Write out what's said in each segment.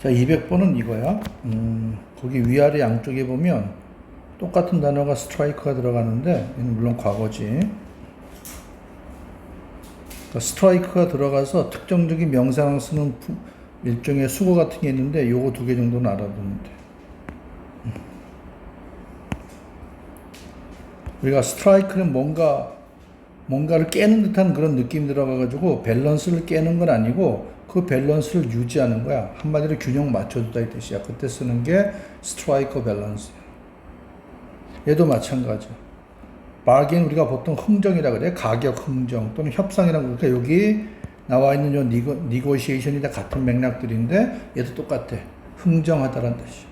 자, 200번은 이거야. 거기 위아래 양쪽에 보면 똑같은 단어가 스트라이크가 들어가는데, 이건 물론 과거지. 그러니까 스트라이크가 들어가서 특정적인 명사랑 쓰는 일종의 수거 같은 게 있는데, 요거 두 개 정도는 알아두면 돼. 우리가 스트라이크는 뭔가를 깨는 듯한 그런 느낌이 들어가가지고 밸런스를 깨는 건 아니고 그 밸런스를 유지하는 거야. 한마디로 균형 맞춰주다 이 뜻이야. 그때 쓰는 게 스트라이커 밸런스야. 얘도 마찬가지야. 바긴 우리가 보통 흥정이라 그래. 가격 흥정 또는 협상이라고 그러니까 여기 나와 있는 요 니고시에이션이 다 같은 맥락들인데 얘도 똑같아. 흥정하다라는 뜻이야.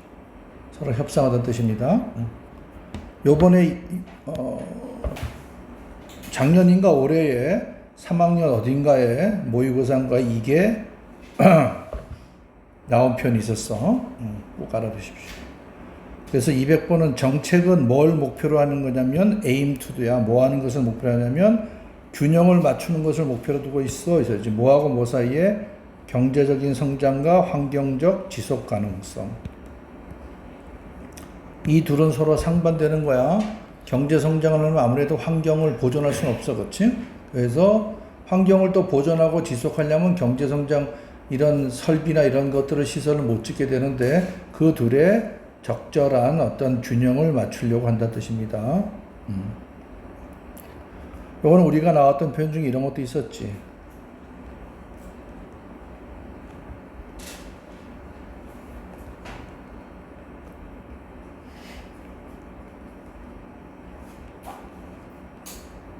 서로 협상하다는 뜻입니다. 요번에 작년인가 올해에 3학년 어딘가에 모의고사인가 이게 나온 편이 있었어. 꼭 알아두십시오. 그래서 200번은 정책은 뭘 목표로 하는 거냐면 aim to도야. 뭐 하는 것을 목표로 하냐면 균형을 맞추는 것을 목표로 두고 있어. 그래서 이제 뭐하고 뭐 사이에 경제적인 성장과 환경적 지속 가능성. 이 둘은 서로 상반되는 거야. 경제 성장을 하면 아무래도 환경을 보존할 수는 없어, 그렇지? 그래서 환경을 또 보존하고 지속하려면 경제 성장 이런 설비나 이런 것들을 시설을 못 짓게 되는데 그 둘의 적절한 어떤 균형을 맞추려고 한다는 뜻입니다. 요거는 우리가 나왔던 표현 중에 이런 것도 있었지.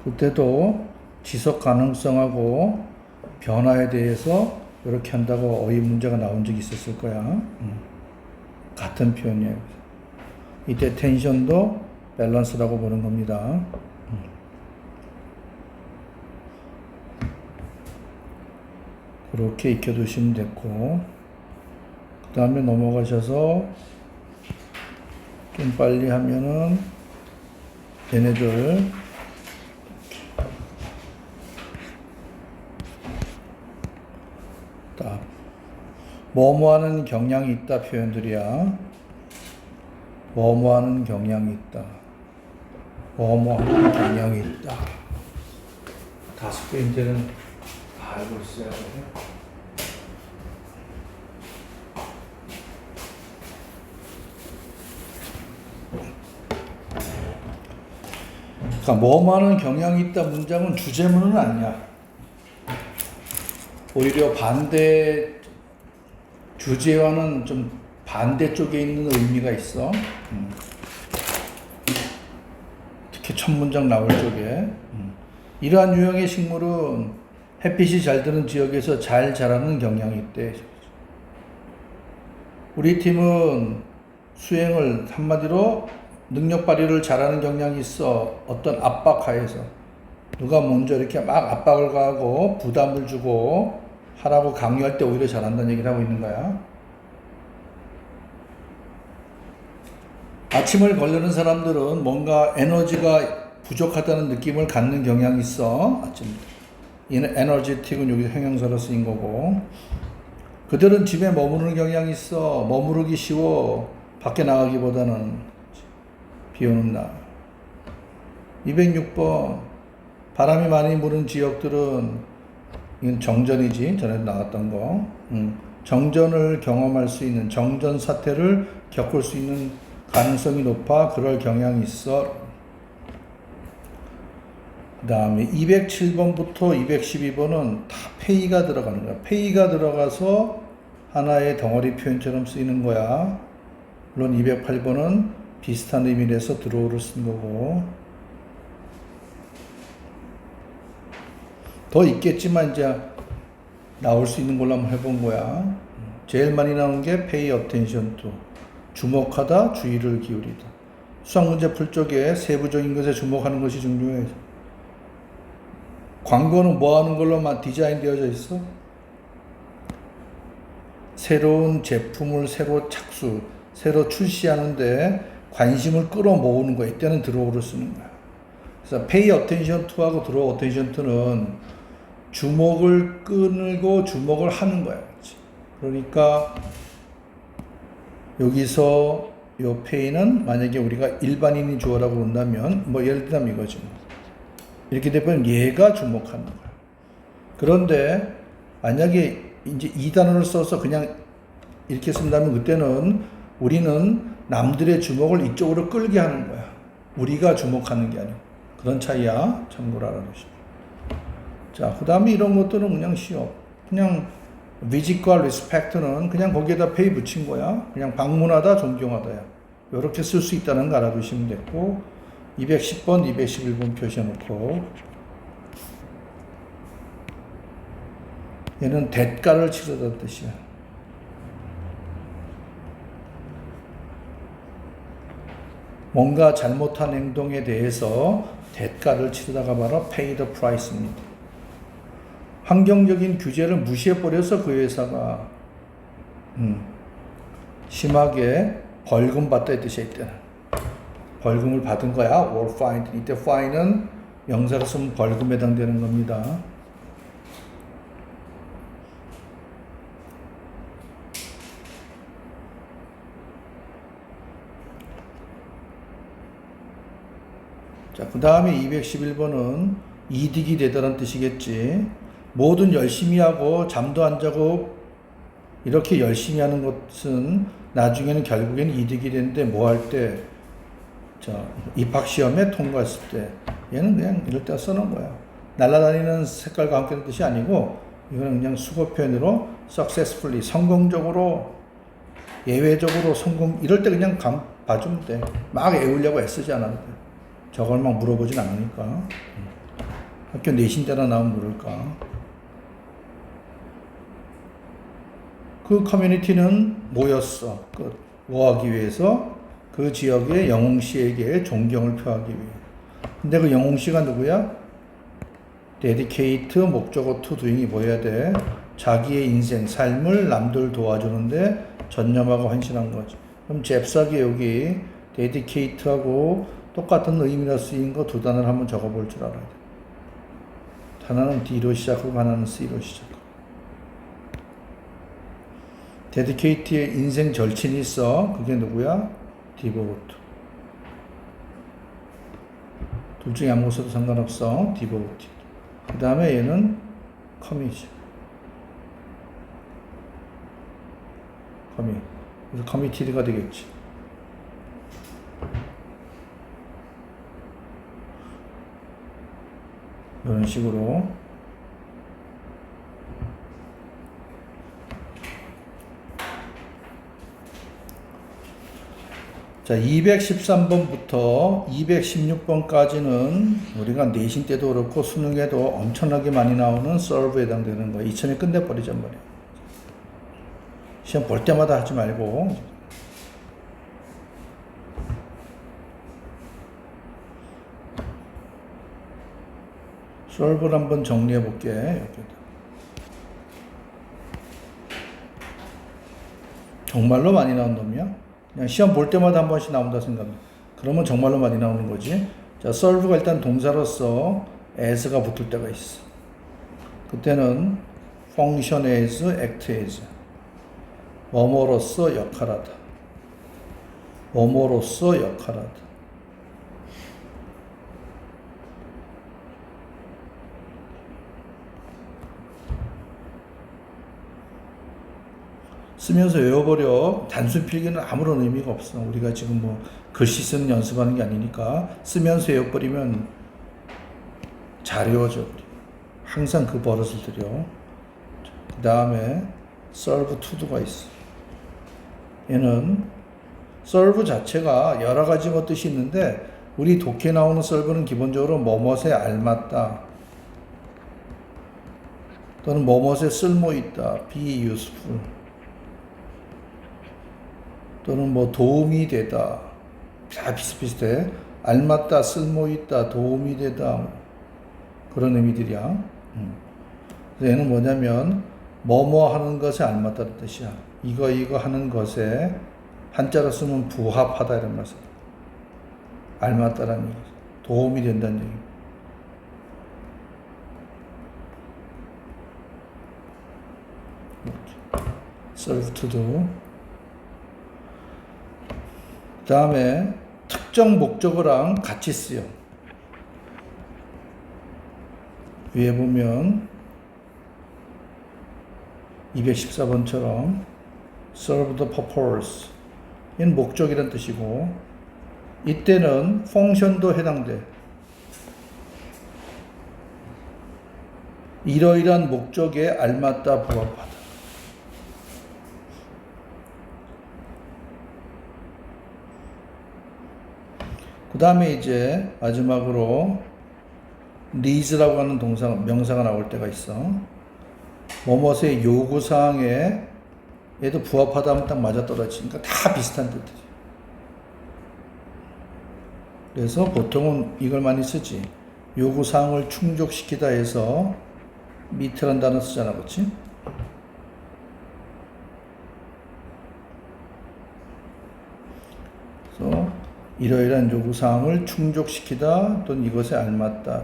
그때도 지속 가능성하고 변화에 대해서 이렇게 한다고 어휘 문제가 나온 적이 있었을 거야. 같은 표현이에요. 이때 텐션도 밸런스라고 보는 겁니다. 그렇게 익혀두시면 됐고, 그 다음에 넘어가셔서 좀 빨리 하면은 얘네들 뭐뭐하는 경향이 있다 표현들이야. 뭐뭐하는 경향이 있다. 뭐뭐하는 경향이 있다. 다섯 개 이제는 다 알고 있어야 돼. 그러니까 뭐뭐하는 경향이 있다 문장은 주제문은 아니야. 오히려 반대 주제와는 좀 반대쪽에 있는 의미가 있어. 특히 첫 문장 나올 쪽에. 이러한 유형의 식물은 햇빛이 잘 드는 지역에서 잘 자라는 경향이 있대. 우리 팀은 수행을 한마디로 능력 발휘를 잘하는 경향이 있어. 어떤 압박 하에서. 누가 먼저 이렇게 막 압박을 가하고 부담을 주고 하라고 강요할 때 오히려 잘한다는 얘기를 하고 있는 거야. 아침을 거르는 사람들은 뭔가 에너지가 부족하다는 느낌을 갖는 경향이 있어. 아침부터. 이 에너지틱은 여기서 형용사로 쓰인 거고. 그들은 집에 머무르는 경향이 있어. 머무르기 쉬워. 밖에 나가기보다는. 비 오는 날. 206번. 바람이 많이 부는 지역들은 이건 정전이지. 전에 나왔던 거. 정전을 경험할 수 있는, 정전 사태를 겪을 수 있는 가능성이 높아. 그럴 경향이 있어. 그 다음에 207번부터 212번은 다 페이가 들어가는 거야. 페이가 들어가서 하나의 덩어리 표현처럼 쓰이는 거야. 물론 208번은 비슷한 의미에서 드로우를 쓴 거고. 더 있겠지만 이제 나올 수 있는 걸로 한번 해본 거야. 제일 많이 나오는 게 pay attention to. 주목하다, 주의를 기울이다. 수학 문제 풀 적에 세부적인 것에 주목하는 것이 중요해. 광고는 뭐 하는 걸로만 디자인 되어져 있어? 새로운 제품을 새로 출시하는데 관심을 끌어모으는 거야. 이때는 드로우를 쓰는 거야. 그래서 pay attention to하고 draw attention to는 주목을 끌고 주목을 하는 거야. 그러니까 여기서 요 pay는 만약에 우리가 일반인이 주어라고 그런다면 뭐 예를 들면 이거지. 이렇게 되면 얘가 주목하는 거야. 그런데 만약에 이제 이 단어를 써서 그냥 이렇게 쓴다면 그때는 우리는 남들의 주목을 이쪽으로 끌게 하는 거야. 우리가 주목하는 게 아니고. 그런 차이야. 참고로 알아두시고. 자, 그 다음에 이런 것들은 그냥 쉬워. 그냥 visit과 respect는 그냥 거기에다 pay 붙인 거야. 그냥 방문하다, 존경하다야. 이렇게 쓸 수 있다는 거 알아두시면 됐고, 210번, 211번 표시해놓고, 얘는 대가를 치르다는 뜻이야. 뭔가 잘못한 행동에 대해서 대가를 치르다가 바로 pay the price입니다. 환경적인 규제를 무시해버려서 그 회사가 심하게 벌금 받다 했듯이 이때는 벌금을 받은 거야. or fined. 이때 fine은 명사로 쓰면 벌금에 해당되는 겁니다. 자, 그 다음에 211번은 이득이 되다는 뜻이겠지. 뭐든 열심히 하고 잠도 안 자고 이렇게 열심히 하는 것은 나중에는 결국에는 이득이 되는데 뭐 할 때, 입학시험에 통과했을 때 얘는 그냥 이럴 때 써놓은 거야. 날아다니는 색깔과 함께 뜻이 아니고 이거는 그냥 수거 표현으로 successfully, 성공적으로, 예외적으로 성공, 이럴 때 그냥 봐주면 돼. 막 애우려고 애쓰지 않아도 돼. 저걸 막 물어보진 않으니까. 학교 내신 때나 나오면 모를까. 그 커뮤니티는 모였어. 뭐 하기 위해서? 그 지역의 영웅씨에게 존경을 표하기 위해. 근데 그 영웅씨가 누구야? dedicate 목적어 to doing이 뭐 해야 돼? 자기의 인생, 삶을 남들 도와주는데 전념하고 헌신한 거지. 그럼 잽싸게 여기 dedicate하고 똑같은 의미로 쓰인 거 두 단어를 한번 적어볼 줄 알아야 돼. 하나는 D로 시작하고 하나는 C로 시작하고. 데디케이트의 인생 절친이 있어. 그게 누구야? 디보트. 둘 중에 아무 것도 상관없어. 디보트. 그 다음에 얘는 커밋이야. 커밋. 그래서 커미티드가 되겠지. 이런 식으로. 자, 213번부터 216번까지는 우리가 내신 때도 그렇고 수능에도 엄청나게 많이 나오는 solve에 해당되는 거야. 2000에 끝내버리잔 말이야. 시험 볼 때마다 하지 말고. solve를 한번 정리해 볼게. 여기다. 정말로 많이 나온 놈이야? 그냥 시험 볼 때마다 한 번씩 나온다 생각해. 그러면 정말로 많이 나오는 거지. 자, solve가 일단 동사로서 as가 붙을 때가 있어. 그때는 function as, act as. 뭐뭐로서 역할하다. 뭐뭐로서 역할하다. 쓰면서 외워버려. 단순 필기는 아무런 의미가 없어. 우리가 지금 뭐 글씨 쓰는 연습하는 게 아니니까 쓰면서 외워버리면 잘 외워져. 항상 그 버릇을 들여. 그 다음에 serve to도가 있어. 얘는 serve 자체가 여러 가지 뜻이 있는데 우리 독해에 나오는 serve는 기본적으로 뭐뭇에 알맞다 또는 뭐뭇에 쓸모있다, be useful 또는 뭐 도움이 되다. 다 비슷비슷해. 알맞다, 쓸모있다, 도움이 되다. 그런 의미들이야. 그래서 얘는 뭐냐면 뭐뭐 하는 것에 알맞다는 뜻이야. 이거 하는 것에 한자로 쓰면 부합하다 이런 말씀. 알맞다라는 얘기. 도움이 된다는 얘기. serve to do. 그 다음에 특정 목적어랑 같이 쓰여. 위에 보면 214번처럼 serve the purpose 이는 목적이란 뜻이고, 이때는 펑션도 해당돼. 이러이러한 목적에 알맞다 부합하다. 그 다음에 이제 마지막으로 needs라고 하는 명사가 나올 때가 있어. 뭐뭐의 요구사항에 얘도 부합하다 하면 딱 맞아떨어지니까 다 비슷한 뜻들이. 그래서 보통은 이걸 많이 쓰지. 요구사항을 충족시키다 해서 meet라는 단어 쓰잖아, 그렇지? 그래서 이러이러한 요구사항을 충족시키다 또는 이것에 알맞다.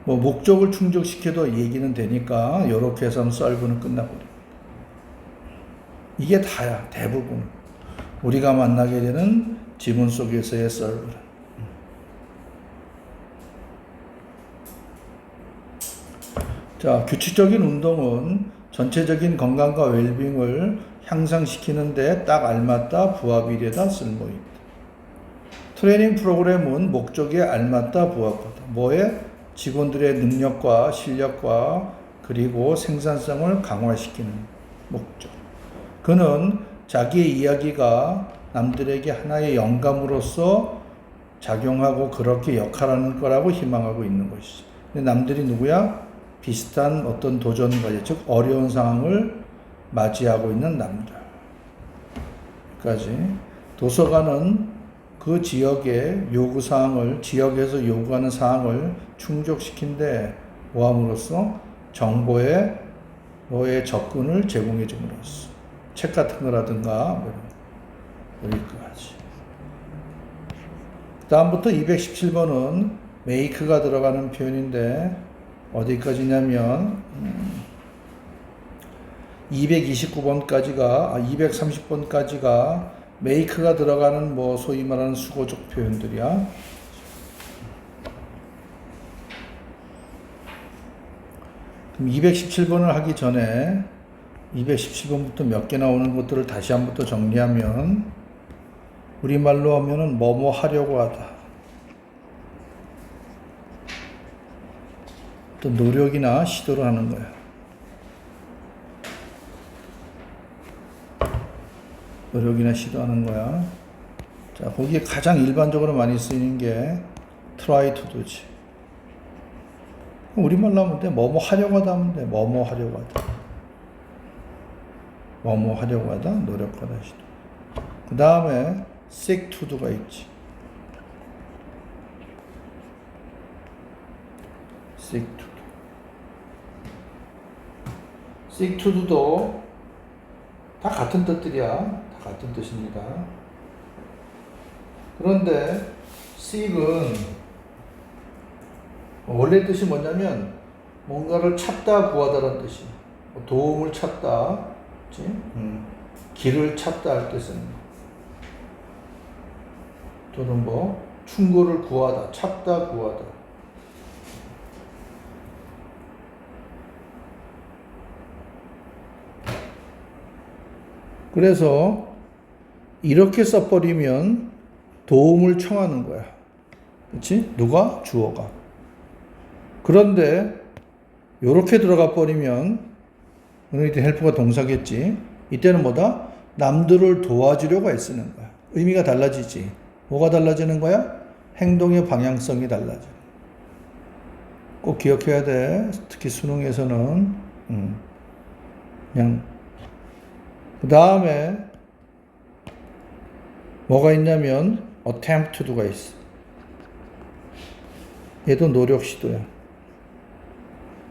뭐 목적을 충족시켜도 얘기는 되니까 이렇게 해서 썰브는 끝나버립니다. 이게 다야, 대부분. 우리가 만나게 되는 지문 속에서의 썰브는. 자, 규칙적인 운동은 전체적인 건강과 웰빙을 향상시키는데 딱 알맞다, 부합이되다, 쓸모있다. 트레이닝 프로그램은 목적에 알맞다, 부합하다. 뭐에? 직원들의 능력과 실력과 그리고 생산성을 강화시키는 목적. 그는 자기의 이야기가 남들에게 하나의 영감으로서 작용하고 그렇게 역할하는 거라고 희망하고 있는 것이죠. 근데 남들이 누구야? 비슷한 어떤 도전과제, 즉 어려운 상황을 맞이하고 있는 남들. 까지 도서관은 그 지역의 요구사항을, 지역에서 요구하는 사항을 충족시킨데 모함으로써 정보에 너의 접근을 제공해 줌으로써 책 같은 거라든가 여기까지. 다음부터 217번은 make가 들어가는 표현인데 어디까지냐면 229번까지가 230번까지가 make가 들어가는 뭐 소위 말하는 수고적 표현들이야. 그럼 217번을 하기 전에 217번부터 몇 개 나오는 것들을 다시 한 번 더 정리하면 우리말로 하면은 뭐뭐 하려고 하다. 또 노력이나 시도를 하는 거야. 노력이나 시도하는 거야. 자, 거기에 가장 일반적으로 많이 쓰이는 게 try to do지. 우리말로 하면 돼. 뭐뭐 하려고 하다 하면 돼. 뭐뭐 하려고 하다. 뭐뭐 하려고 하다, 노력하다, 시도. 그 다음에 seek to do가 있지. seek to do. seek to do도 다 같은 뜻들이야. 다 같은 뜻입니다. 그런데 seek은 원래 뜻이 뭐냐면 뭔가를 찾다, 구하다라는 뜻이야. 도움을 찾다, 그치? 길을 찾다 할 때 쓰는 거. 또는 뭐 충고를 구하다, 찾다, 구하다. 그래서 이렇게 써버리면 도움을 청하는 거야. 그치? 누가? 주어가. 그런데 이렇게 들어가 버리면 이때 헬프가 동사겠지. 이때는 뭐다? 남들을 도와주려고 애쓰는 거야. 의미가 달라지지. 뭐가 달라지는 거야? 행동의 방향성이 달라져. 꼭 기억해야 돼. 특히 수능에서는 그냥 그 다음에 뭐가 있냐면 attempt to do가 있어. 얘도 노력 시도야.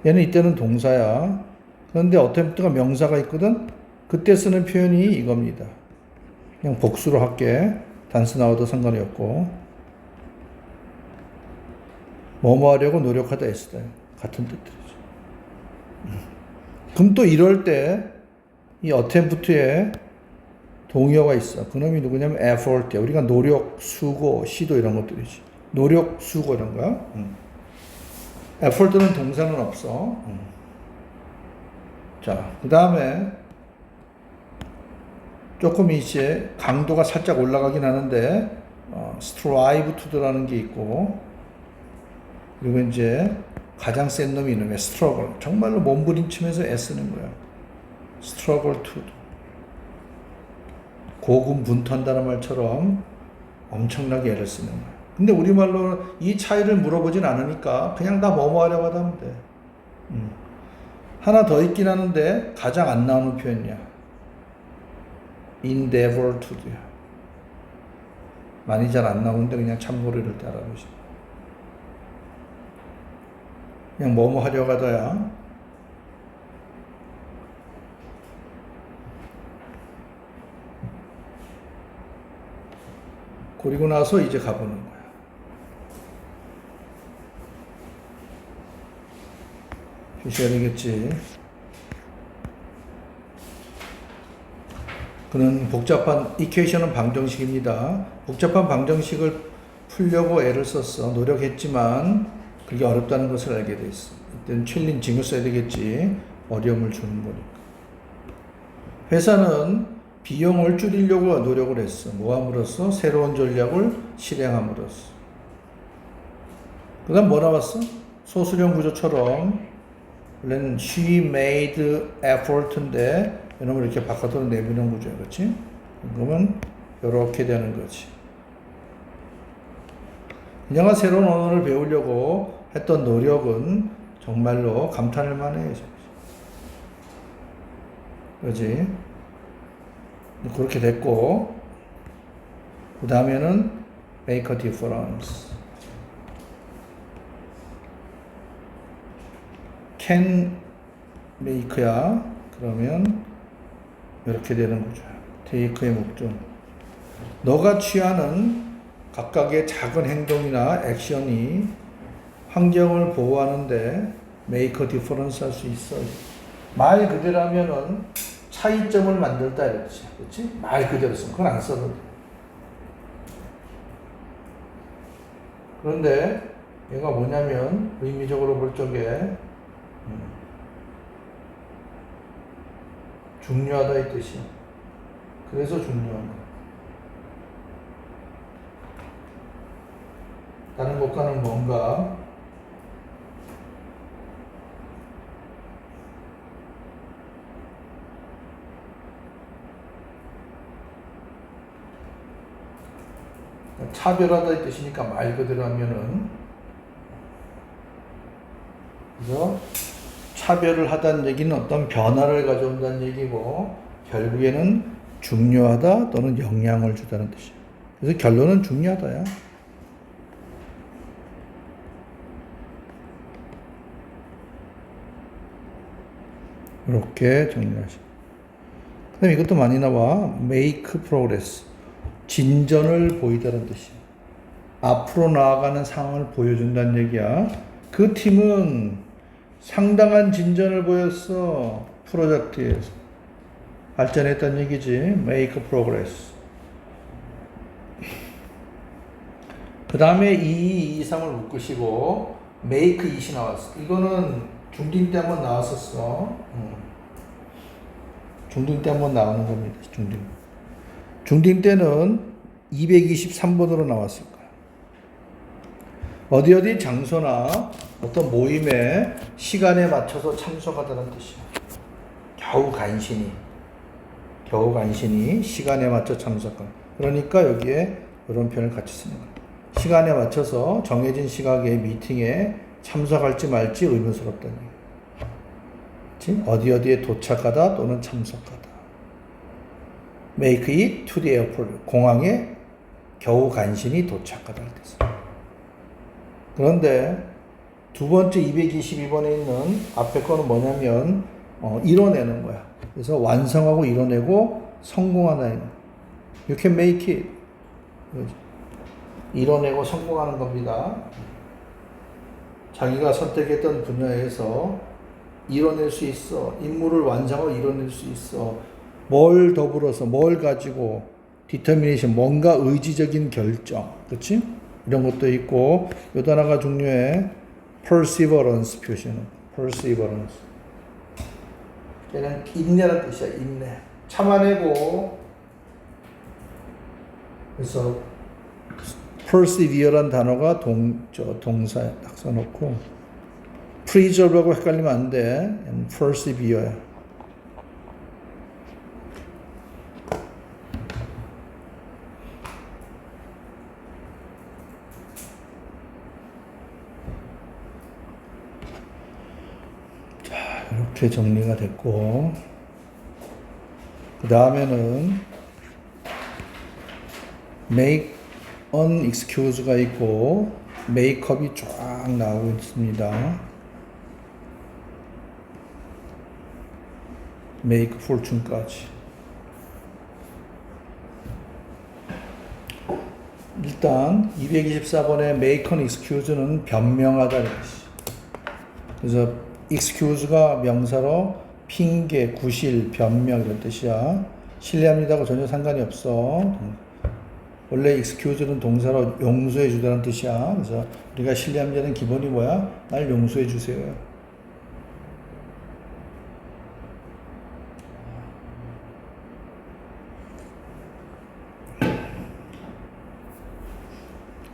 얘는 이때는 동사야. 그런데 attempt가 명사가 있거든. 그때 쓰는 표현이 이겁니다. 그냥 복수로 할게. 단수 나와도 상관이 없고. 뭐뭐 하려고 노력하다 애쓰다. 같은 뜻들이죠. 그럼 또 이럴 때 이 attempt에 동의어가 있어. 그놈이 누구냐면 effort. 우리가 노력, 수고, 시도 이런 것들이지. 노력, 수고 이런 거야. effort는 동사는 없어. 자, 그 다음에 조금 이제 강도가 살짝 올라가긴 하는데 strive to라는 게 있고, 그리고 이제 가장 센 놈이 있는 거야. struggle. 정말로 몸부림치면서 애쓰는 거야. struggle to. 고군분투한다는 말처럼 엄청나게 애를 쓰는 거야. 근데 우리말로 이 차이를 물어보진 않으니까 그냥 다 뭐뭐 하려고 하면 돼. 하나 더 있긴 하는데 가장 안 나오는 표현이야. endeavor to야. 많이 잘 안 나오는데 그냥 참고로 이럴 때 알아보시. 그냥 뭐뭐 하려고 하다야. 그리고 나서 이제 가보는 거야. 표시해야 되겠지. 그는 복잡한 이퀘이션은 방정식입니다. 복잡한 방정식을 풀려고 애를 썼어. 노력했지만 그게 어렵다는 것을 알게 됐어. 이때는 챌린징을 써야 되겠지. 어려움을 주는 거니까. 회사는 비용을 줄이려고 노력을 했어. 뭐 함으로써? 새로운 전략을 실행함으로써. 그 다음 뭐 나왔어? 소수령 구조처럼 원래는 she made effort인데 이놈을 이렇게 바깥으로 내미는 구조야. 그렇지? 그러면 이렇게 되는 거지. 그녀가 새로운 언어를 배우려고 했던 노력은 정말로 감탄할 만해. 그렇지? 그렇게 됐고, 그 다음에는 make a difference. can make야. 그러면 이렇게 되는 거죠. take의 목적. 너가 취하는 각각의 작은 행동이나 액션이 환경을 보호하는데 make a difference 할 수 있어. 말 그대로 하면은 차이점을 만들다 이랬지. 그렇지? 말 그대로 쓰면 그건 안 써도 돼. 그런데 얘가 뭐냐면 의미적으로 볼 적에 중요하다 이 뜻이야. 그래서 중요한 거야. 다른 것과는 뭔가 차별하다 이 뜻이니까 말 그대로 하면은, 그래서 차별을 하다는 얘기는 어떤 변화를 가져온다는 얘기고 결국에는 중요하다 또는 영향을 주다는 뜻이야. 그래서 결론은 중요하다야. 이렇게 정리하시고. 그 다음에 이것도 많이 나와. make progress. 진전을 보이다는 뜻이야. 앞으로 나아가는 상황을 보여준다는 얘기야. 그 팀은 상당한 진전을 보였어. 프로젝트에서. 발전했다는 얘기지. make progress. 그 다음에 2, 3을 묶으시고 make it이 나왔어. 이거는 중딩 때 한번 나왔었어. 중딩 때 한번 나오는 겁니다. 중딩 때는 223번으로 나왔을 거야. 어디 장소나 어떤 모임에 시간에 맞춰서 참석하다는 뜻이야. 겨우 간신히 시간에 맞춰 참석한. 그러니까 여기에 이런 표현을 같이 쓰는 거야. 시간에 맞춰서 정해진 시각의 미팅에 참석할지 말지 의문스럽다는 얘기야. 어디에 도착하다 또는 참석하다. make it to the airport. 공항에 겨우 간신히 도착하다를 뜻. 그런데 두 번째 222번에 있는 앞에 거는 뭐냐면 이뤄내는 거야. 그래서 완성하고 이뤄내고 성공하다. You can make it. 이뤄내고 성공하는 겁니다. 자기가 선택했던 분야에서 이뤄낼 수 있어. 임무를 완성하고 이뤄낼 수 있어. 뭘 더불어서 뭘 가지고 determination 뭔가 의지적인 결정. 그렇지? 이런 것도 있고 요 단어가 중요해. perseverance 표시는 perseverance. 얘는 인내라는 뜻이야. 인내. 참아내고 그래서 persevere란 단어가 동사에 딱 써놓고 preserve하고 헷갈리면 안 돼. persevere야. 자, 이렇게 정리가 됐고 그 다음에는 make unexcuse가 있고 makeup이 쫙 나오고 있습니다. make fortune까지. 일단 224번의 make an excuse는 변명하다. 그래서 excuse가 명사로 핑계, 구실, 변명 이런 뜻이야. 신뢰합니다하고 전혀 상관이 없어. 원래 excuse는 동사로 용서해 주다는 뜻이야. 그래서 우리가 신뢰합니다는 기본이 뭐야? 날 용서해 주세요.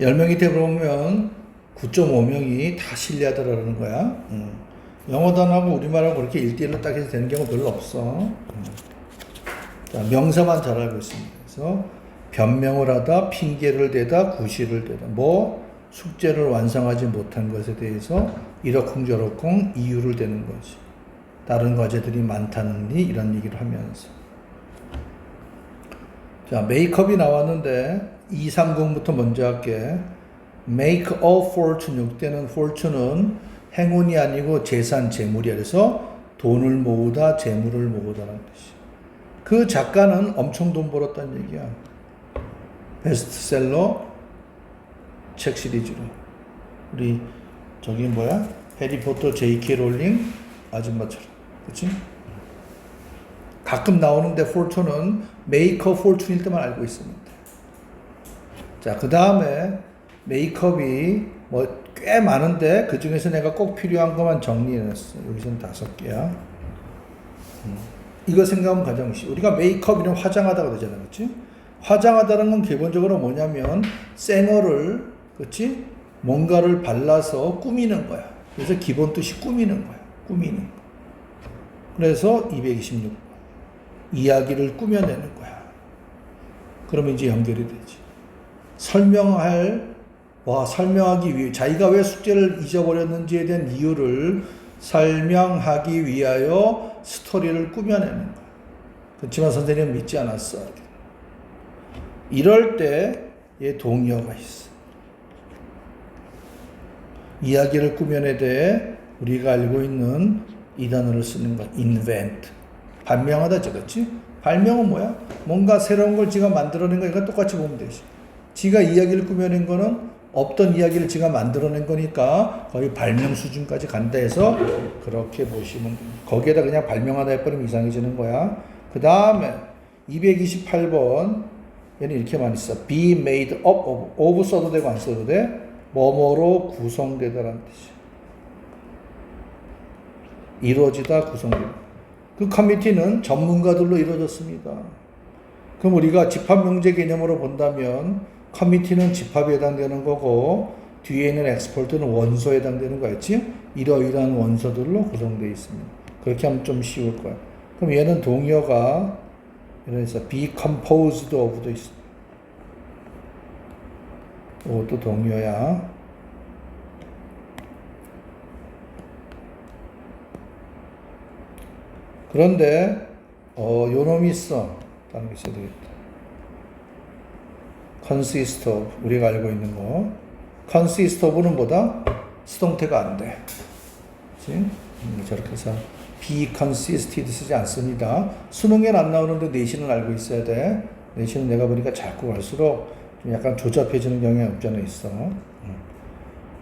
열 명이 대보면 9.5명이 다 신뢰하더라는 거야. 영어 단어하고 우리말하고 그렇게 1대1로 딱 해서 되는 경우 별로 없어. 자, 명사만 잘 알고 있습니다. 그래서 변명을 하다, 핑계를 대다, 구실을 대다. 뭐 숙제를 완성하지 못한 것에 대해서 이러쿵저러쿵 이유를 대는 거지. 다른 과제들이 많다느니 이런 얘기를 하면서. 자, 메이크업이 나왔는데 230부터 먼저 할게. make a fortune. 6대는 fortune은 행운이 아니고 재산, 재물이야. 그래서 돈을 모으다, 재물을 모으다라는 뜻이야. 그 작가는 엄청 돈 벌었다는 얘기야. 베스트셀러 책 시리즈로. 우리 저기 뭐야? 해리포터 J.K. 롤링 아줌마처럼. 그치? 가끔 나오는데 fortune은 make a fortune일 때만 알고 있습니다. 자, 그 다음에 메이크업이 뭐 꽤 많은데 그 중에서 내가 꼭 필요한 것만 정리해놨어. 여기서는 5개야. 이거 생각하면 가장 쉬워. 우리가 메이크업이면 화장하다가 그러잖아, 그렇지? 화장하다는 건 기본적으로 뭐냐면 쌩얼을, 그렇지? 뭔가를 발라서 꾸미는 거야. 그래서 기본 뜻이 꾸미는 거야. 꾸미는 거. 그래서 226번. 이야기를 꾸며내는 거야. 그러면 이제 연결이 되지. 설명하기 위해 자기가 왜 숙제를 잊어버렸는지에 대한 이유를 설명하기 위하여 스토리를 꾸며내는 거야. 그렇지만 선생님은 믿지 않았어. 이럴 때 얘 동의어가 있어. 이야기를 꾸며내되 우리가 알고 있는 이 단어를 쓰는 거 invent. 발명하다 적었지? 발명은 뭐야? 뭔가 새로운 걸 지가 만들어낸 거 이거 똑같이 보면 되지. 지가 이야기를 꾸며낸 거는 없던 이야기를 지가 만들어낸 거니까 거의 발명 수준까지 간다 해서 그렇게 보시면 됩니다. 거기에다 그냥 발명하다 해버리면 이상해지는 거야. 그 다음에 228번 얘는 이렇게 많이 써. be made up of 써도 되고 안 써도 돼. 뭐뭐로 구성되다라는 뜻이야. 이루어지다, 구성되다. 그 커뮤니티는 전문가들로 이루어졌습니다. 그럼 우리가 집합명제 개념으로 본다면 커미티는 집합에 해당되는 거고 뒤에 있는 엑스퍼트는 원소에 해당되는 거였지? 이러이러한 원소들로 구성되어 있습니다. 그렇게 하면 좀 쉬울 거야. 그럼 얘는 동의어가 이래서 be composed of도 있습니다. 이것도 동의어야. 그런데 요 놈이 있어. 다른 게 있어야 되겠다. consist of, 우리가 알고 있는 거. consist of는 뭐다? 수동태가 안 돼. 그치? 저렇게 해서 be consisted 쓰지 않습니다. 수능에는 안 나오는데 내신은 알고 있어야 돼. 내신은 내가 보니까 자꾸 갈수록 좀 약간 조잡해지는 경향이 없지 않아 있어.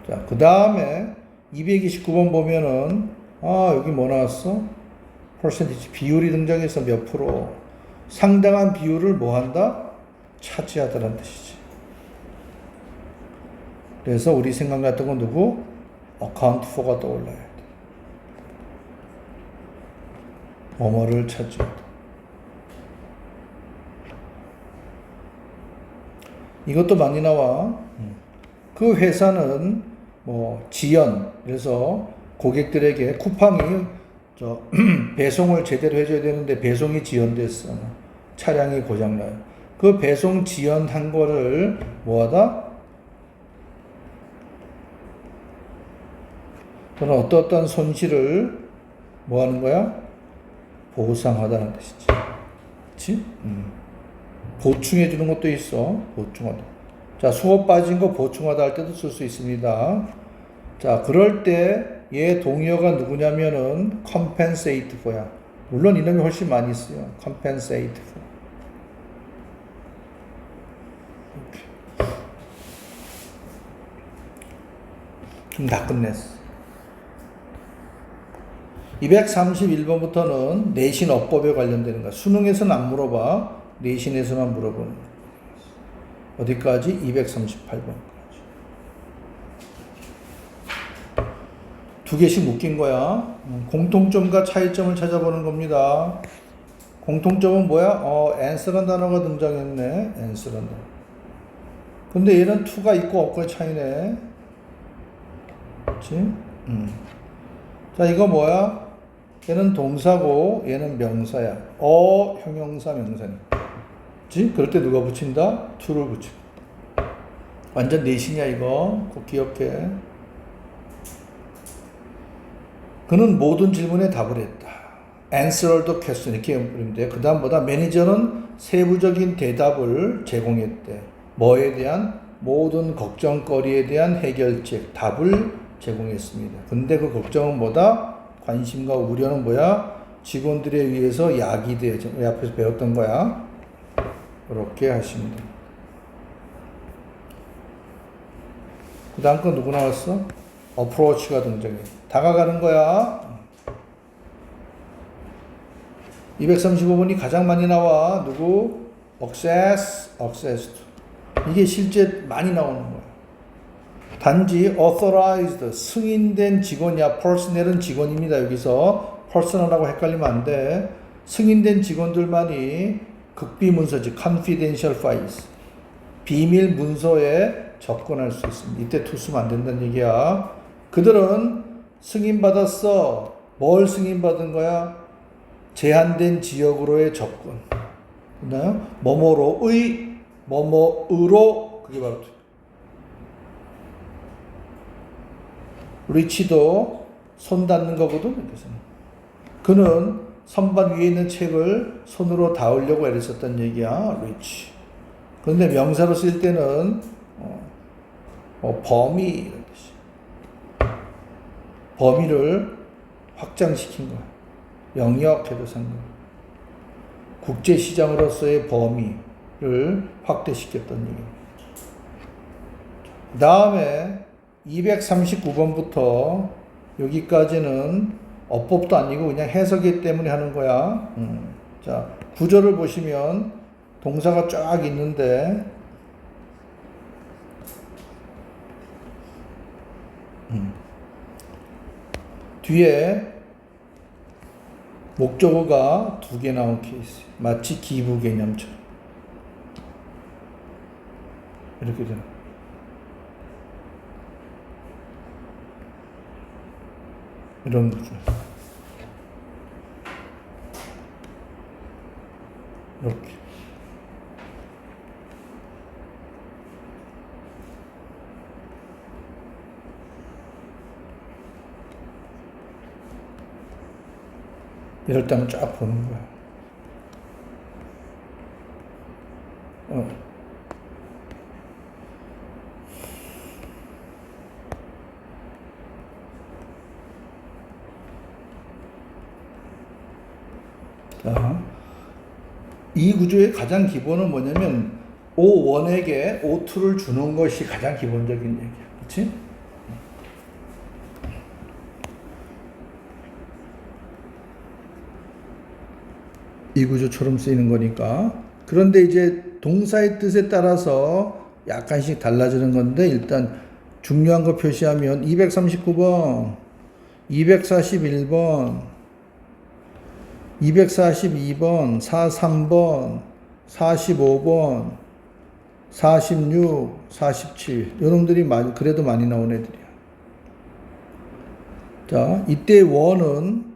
자, 그 다음에 229번 보면은 여기 뭐 나왔어? 퍼센티지 비율이 등장해서 몇 프로 상당한 비율을 뭐 한다? 차지하다라는 뜻이지. 그래서 우리 생각 같은 건 누구? account for가 떠올라야 돼. 뭐뭐를 차지하다. 이것도 많이 나와. 그 회사는 뭐 지연, 그래서 고객들에게 쿠팡이 배송을 제대로 해줘야 되는데 배송이 지연됐어. 차량이 고장나요. 그 배송 지연한 거를 뭐하다? 또는 어떠한 손실을 뭐 하는 거야? 보상하다는 뜻이지. 그치? 보충해 주는 것도 있어. 보충하다. 자, 수업 빠진 거 보충하다 할 때도 쓸 수 있습니다. 자, 그럴 때 얘 동의어가 누구냐면은 compensate for야. 물론 이놈이 훨씬 많이 써요. compensate for. 좀 다 끝냈어. 231번부터는 내신 어법에 관련되는 거야. 수능에서는 안 물어봐. 내신에서만 물어보는 거야. 어디까지? 238번까지. 두 개씩 묶인 거야. 공통점과 차이점을 찾아보는 겁니다. 공통점은 뭐야? answer란 단어가 등장했네. answer란 단어. 근데 얘는 to가 있고 없고의 차이네. 그치? 자, 이거 뭐야? 얘는 동사고 얘는 명사야. 형용사 명사니. 그치? 그럴 때 누가 붙인다? to를 붙이고. 완전 내신이야 이거. 꼭 기억해. 그는 모든 질문에 답을 했다. answer the question 이렇게 부르면 돼. 그 다음보다 매니저는 세부적인 대답을 제공했대. 뭐에 대한? 모든 걱정거리에 대한 해결책, 답을 제공했습니다. 근데 그 걱정은 뭐다? 관심과 우려는 뭐야? 직원들에 의해서 야기돼. 우리 앞에서 배웠던 거야. 이렇게 하시면 됩니다. 그 다음 건 누구 나왔어? approach가 등장해. 다가가는 거야. 235번이 가장 많이 나와. 누구? access to. 이게 실제 많이 나오는 거야. 단지 authorized, 승인된 직원이야. personnel은 직원입니다. 여기서 personal하고 헷갈리면 안 돼. 승인된 직원들만이 극비 문서지, confidential files, 비밀 문서에 접근할 수 있습니다. 이때 to 쓰면 안 된다는 얘기야. 그들은 승인받았어. 뭘 승인받은 거야? 제한된 지역으로의 접근. 있나요? 뭐뭐로의, 뭐뭐으로, 그게 바로 리치도 손 닿는 거거든. 그는 선반 위에 있는 책을 손으로 닿으려고 애를 썼다는 얘기야. 리치. 그런데 명사로 쓸 때는 범위 이런 뜻이. 범위를 확장시킨 거야. 영역해도 상관. 국제시장으로서의 범위를 확대시켰던 얘기야. 그 다음에 239번부터 여기까지는 어법도 아니고 그냥 해석이기 때문에 하는 거야. 자, 구조를 보시면 동사가 쫙 있는데 뒤에 목적어가 두 개 나온 케이스. 마치 기부 개념처럼. 이렇게 되는. 이런 거죠. 이렇게. 이럴 때 한번 쫙 보는 거야. 자, 이 구조의 가장 기본은 뭐냐면 O1에게 O2를 주는 것이 가장 기본적인 얘기야. 그렇지? 이 구조처럼 쓰이는 거니까. 그런데 이제 동사의 뜻에 따라서 약간씩 달라지는 건데 일단 중요한 거 표시하면 239번, 241번, 242번, 43번, 45번, 46, 47 요놈들이 그래도 많이 나온 애들이야. 자, 이때 원은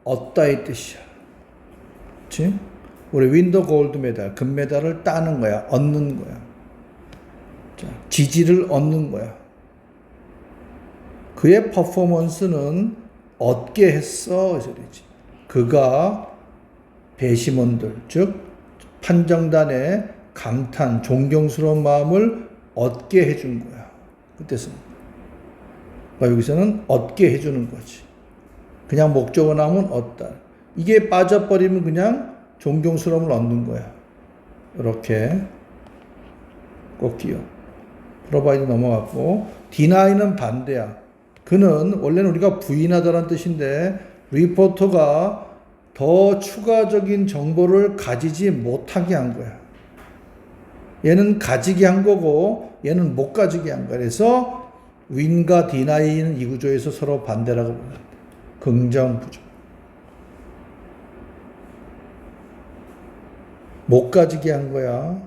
얻다의 뜻이야. 그치? 우리 윈더 골드 메달, 금메달을 따는 거야. 얻는 거야. 자, 지지를 얻는 거야. 그의 퍼포먼스는 얻게 했어. 그 소리지. 그가 배심원들, 즉 판정단의 감탄, 존경스러운 마음을 얻게 해준 거야. 그 뜻은. 그러니까 여기서는 얻게 해주는 거지. 그냥 목적어 나오면 얻다. 이게 빠져버리면 그냥 존경스러움을 얻는 거야. 이렇게 꼭 기억. 프로바이드 넘어갔고, 디나이는 반대야. 그는 원래는 우리가 부인하다라는 뜻인데 리포터가 더 추가적인 정보를 가지지 못하게 한 거야. 얘는 가지게 한 거고 얘는 못 가지게 한 거야. 그래서 윈과 디나이는 이 구조에서 서로 반대라고 부른다. 긍정 부조. 못 가지게 한 거야.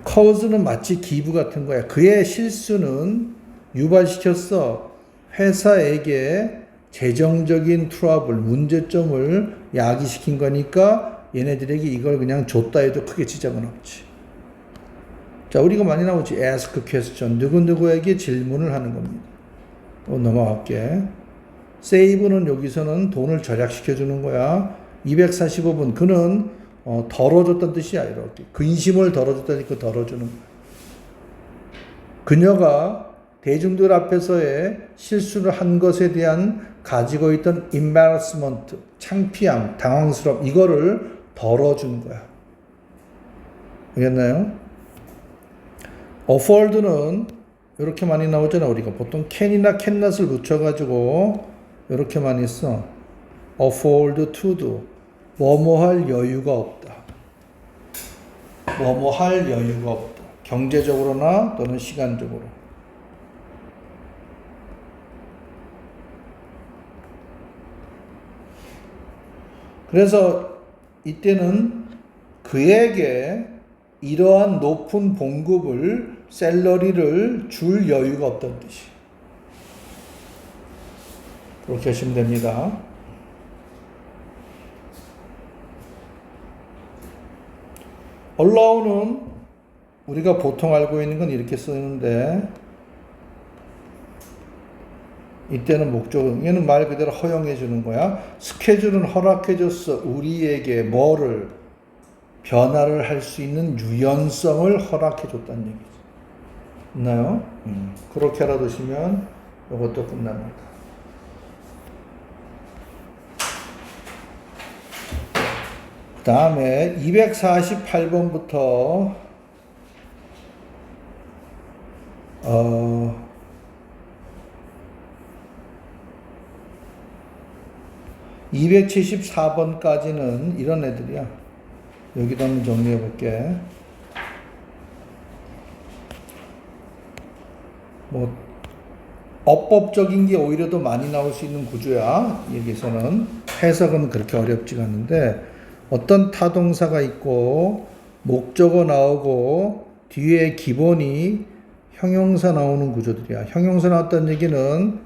cause는 마치 기부 같은 거야. 그의 실수는 유발시켰어. 회사에게 재정적인 트러블, 문제점을 야기시킨 거니까 얘네들에게 이걸 그냥 줬다 해도 크게 지장은 없지. 자, 우리가 많이 나오지. ask question. 누구누구에게 질문을 하는 겁니다. 또 넘어갈게. save는 여기서는 돈을 절약시켜 주는 거야. 245번. 그는 덜어줬다는 뜻이야. 이렇게. 근심을 덜어줬다니까 덜어주는 거야. 그녀가 대중들 앞에서의 실수를 한 것에 대한 가지고 있던 embarrassment, 창피함, 당황스러움, 이거를 덜어준 거야. 알겠나요? afford는 이렇게 많이 나오잖아. 우리가 보통 can이나 cannot을 붙여가지고 이렇게 많이 써. afford to do. 뭐뭐 할 여유가 없다. 뭐뭐 할 여유가 없다. 경제적으로나 또는 시간적으로. 그래서 이때는 그에게 이러한 높은 봉급을, 샐러리를 줄 여유가 없다는 뜻이. 그렇게 하시면 됩니다. allow는 우리가 보통 알고 있는 건 이렇게 쓰는데 이때는 목적은 얘는 말 그대로 허용해 주는 거야. 스케줄은 허락해 줬어. 우리에게 뭐를 변화를 할 수 있는 유연성을 허락해 줬다는 얘기죠. 있나요? 그렇게 알아두시면 이것도 끝납니다. 그 다음에 248번부터 274번까지는 이런 애들이야. 여기도 한번 정리해 볼게. 뭐 어법적인 게 오히려 더 많이 나올 수 있는 구조야. 여기서는 해석은 그렇게 어렵지가 않은데 어떤 타동사가 있고 목적어 나오고 뒤에 기본이 형용사 나오는 구조들이야. 형용사 나왔다는 얘기는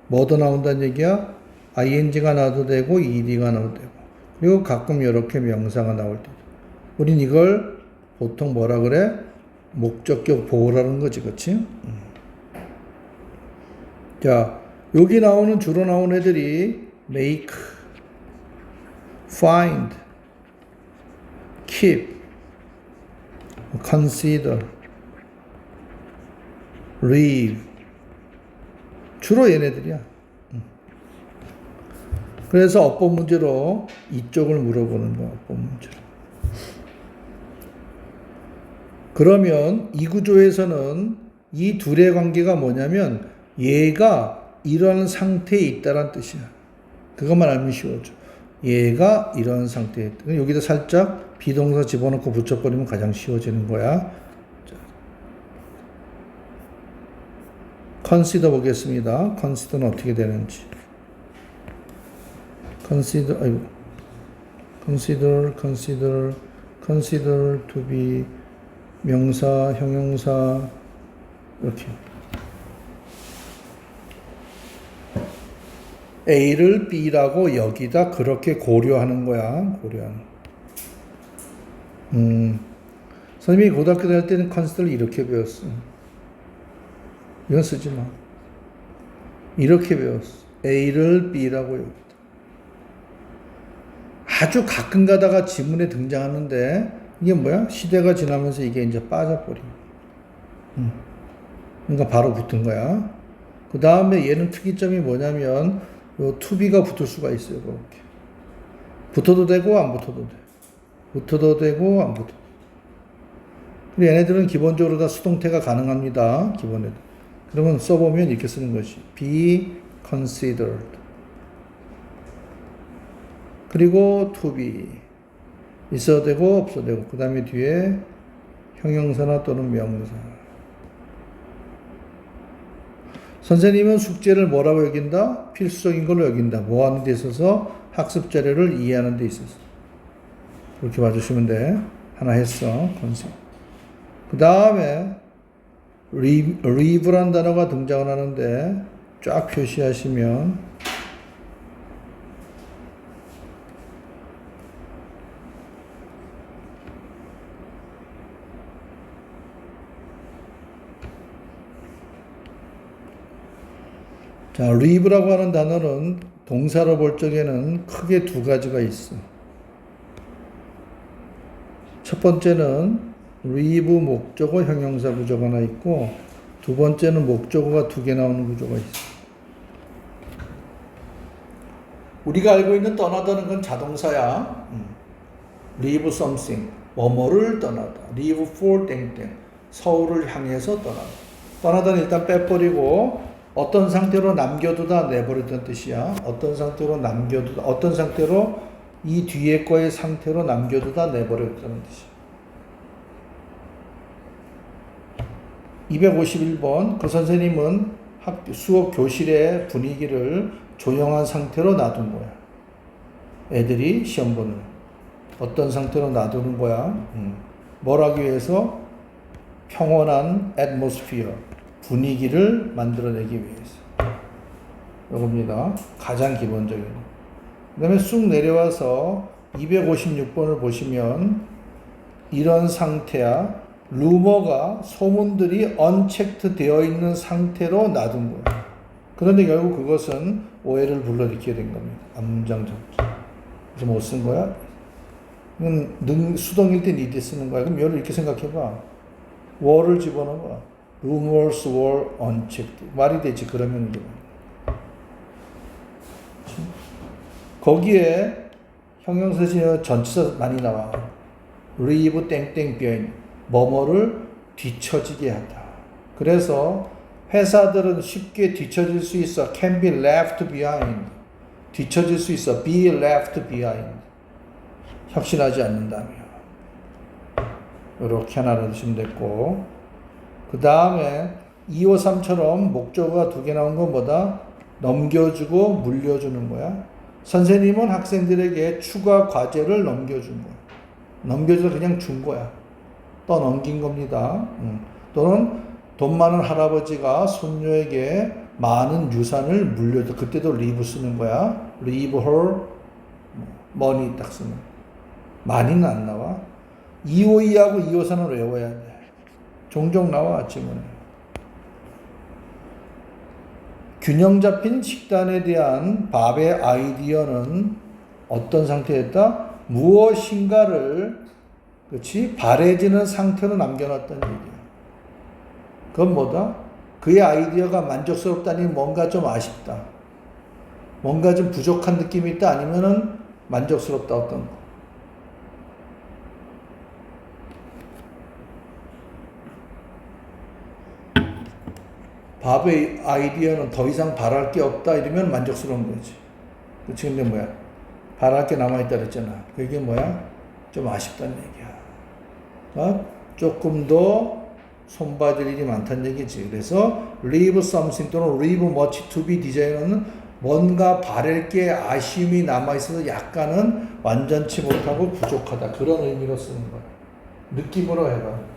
뭐도 나온다는 얘기야? ing가 나와도 되고 ed가 나와도 되고 그리고 가끔 이렇게 명사가 나올 때도. 우린 이걸 보통 뭐라 그래? 목적격 보호라는 거지, 그렇지? 자, 여기 주로 나오는 애들이 make, find, keep, consider, leave. 주로 얘네들이야. 그래서 어법 문제로 이쪽을 물어보는 거야, 어법 문제로. 그러면 이 구조에서는 이 둘의 관계가 뭐냐면 얘가 이런 상태에 있다는 뜻이야. 그것만 알면 쉬워져. 얘가 이런 상태. 여기다 살짝 비동사 집어넣고 붙여버리면 가장 쉬워지는 거야. consider 보겠습니다. consider는 어떻게 되는지. consider to be 명사, 형용사 이렇게. A를 B라고 여기다 그렇게 고려하는 거야. 선생님이 고등학교 다닐 때는 consider를 이렇게 배웠어. 이건 쓰지 마. 이렇게 배웠어. A를 B라고 여기다. 아주 가끔 가다가 지문에 등장하는데 이게 뭐야? 시대가 지나면서 이게 이제 빠져버려. 그러니까 바로 붙은 거야. 그 다음에 얘는 특이점이 뭐냐면 요 to be가 붙을 수가 있어요. 이렇게. 붙어도 되고 안 붙어도 돼. 붙어도 되고 안 붙어도 돼. 그리고 얘네들은 기본적으로 다 수동태가 가능합니다. 기본에도. 그러면 써보면 이렇게 쓰는 것이 be considered. 그리고 to be 있어도 되고 없어도 되고 그 다음에 뒤에 형용사나 또는 명사. 선생님은 숙제를 뭐라고 여긴다? 필수적인 걸로 여긴다. 뭐 하는 데 있어서? 학습 자료를 이해하는 데 있어서. 그렇게 봐주시면 돼. 하나 했어. 그 다음에 leave란 단어가 등장을 하는데 쫙 표시하시면 자, leave라고 하는 단어는 동사로 볼 적에는 크게 두 가지가 있어. 첫 번째는 leave 목적어 형용사 구조가 하나 있고 두 번째는 목적어가 두 개 나오는 구조가 있어. 우리가 알고 있는 떠나다는 건 자동사야. leave something, 뭐뭐를 떠나다. leave for 땡땡, 서울을 향해서 떠나다. 떠나다는 일단 빼버리고 어떤 상태로 남겨두다 내버리던 뜻이야. 어떤 상태로 남겨두다, 어떤 상태로 이 뒤에 거의 상태로 남겨두다 내버렸다는 뜻이야. 251번 그 선생님은 수업 교실의 분위기를 조용한 상태로 놔둔 거야. 애들이 시험 보는 어떤 상태로 놔두는 거야. 뭘 하기 위해서? 평온한 atmosphere, 분위기를 만들어내기 위해서. 이겁니다. 가장 기본적인. 그 다음에 쑥 내려와서 256번을 보시면 이런 상태야. 루머가 소문들이 언체크드 되어 있는 상태로 놔둔 거예요. 그런데 결국 그것은 오해를 불러일으키게 된 겁니다. 앞문장 접수. 그래서 못 쓴 거야? 수동일 때 need 쓰는 거야. 그럼 얘를 이렇게 생각해봐. were를 집어넣어봐. Rumors were unchecked. 말이 되지. 그러면 이제 거기에 형용사 전치사 많이 나와. leave 땡땡 behind. 뭐뭐를 뒤처지게 하다. 그래서 회사들은 쉽게 뒤처질 수 있어. can be left behind. 뒤처질 수 있어. be left behind. 혁신하지 않는다며. 이렇게 하나 넣으시면 됐고, 그 다음에 253처럼 목적어가 두 개 나온 건 뭐다? 넘겨주고 물려주는 거야. 선생님은 학생들에게 추가 과제를 넘겨준 거야. 넘겨줘서 그냥 준 거야. 떠넘긴 겁니다. 또는 돈 많은 할아버지가 손녀에게 많은 유산을 물려줘. 그때도 leave 쓰는 거야. leave her money 딱 쓰는. 많이는 안 나와. 252하고 253을 외워야 돼. 종종 나와 지문에. 균형 잡힌 식단에 대한 밥의 아이디어는 어떤 상태였다? 무엇인가를 그렇지? 바래지는 상태로 남겨놨다는 얘기야. 그건 뭐다? 그의 아이디어가 만족스럽다니 뭔가 좀 아쉽다. 뭔가 좀 부족한 느낌이 있다. 아니면은 만족스럽다. 어떤 거. 밥의 아이디어는 더 이상 바랄 게 없다. 이러면 만족스러운 거지. 그렇지? 근데 뭐야? 바랄 게 남아있다 그랬잖아. 그게 뭐야? 좀 아쉽다는 얘기야. 조금 더 손봐줄 일이 많다는 얘기지. 그래서 leave something 또는 leave much to be desired는 뭔가 바랄 게 아쉬움이 남아있어서 약간은 완전치 못하고 부족하다. 그런 의미로 쓰는 거야. 느낌으로 해봐.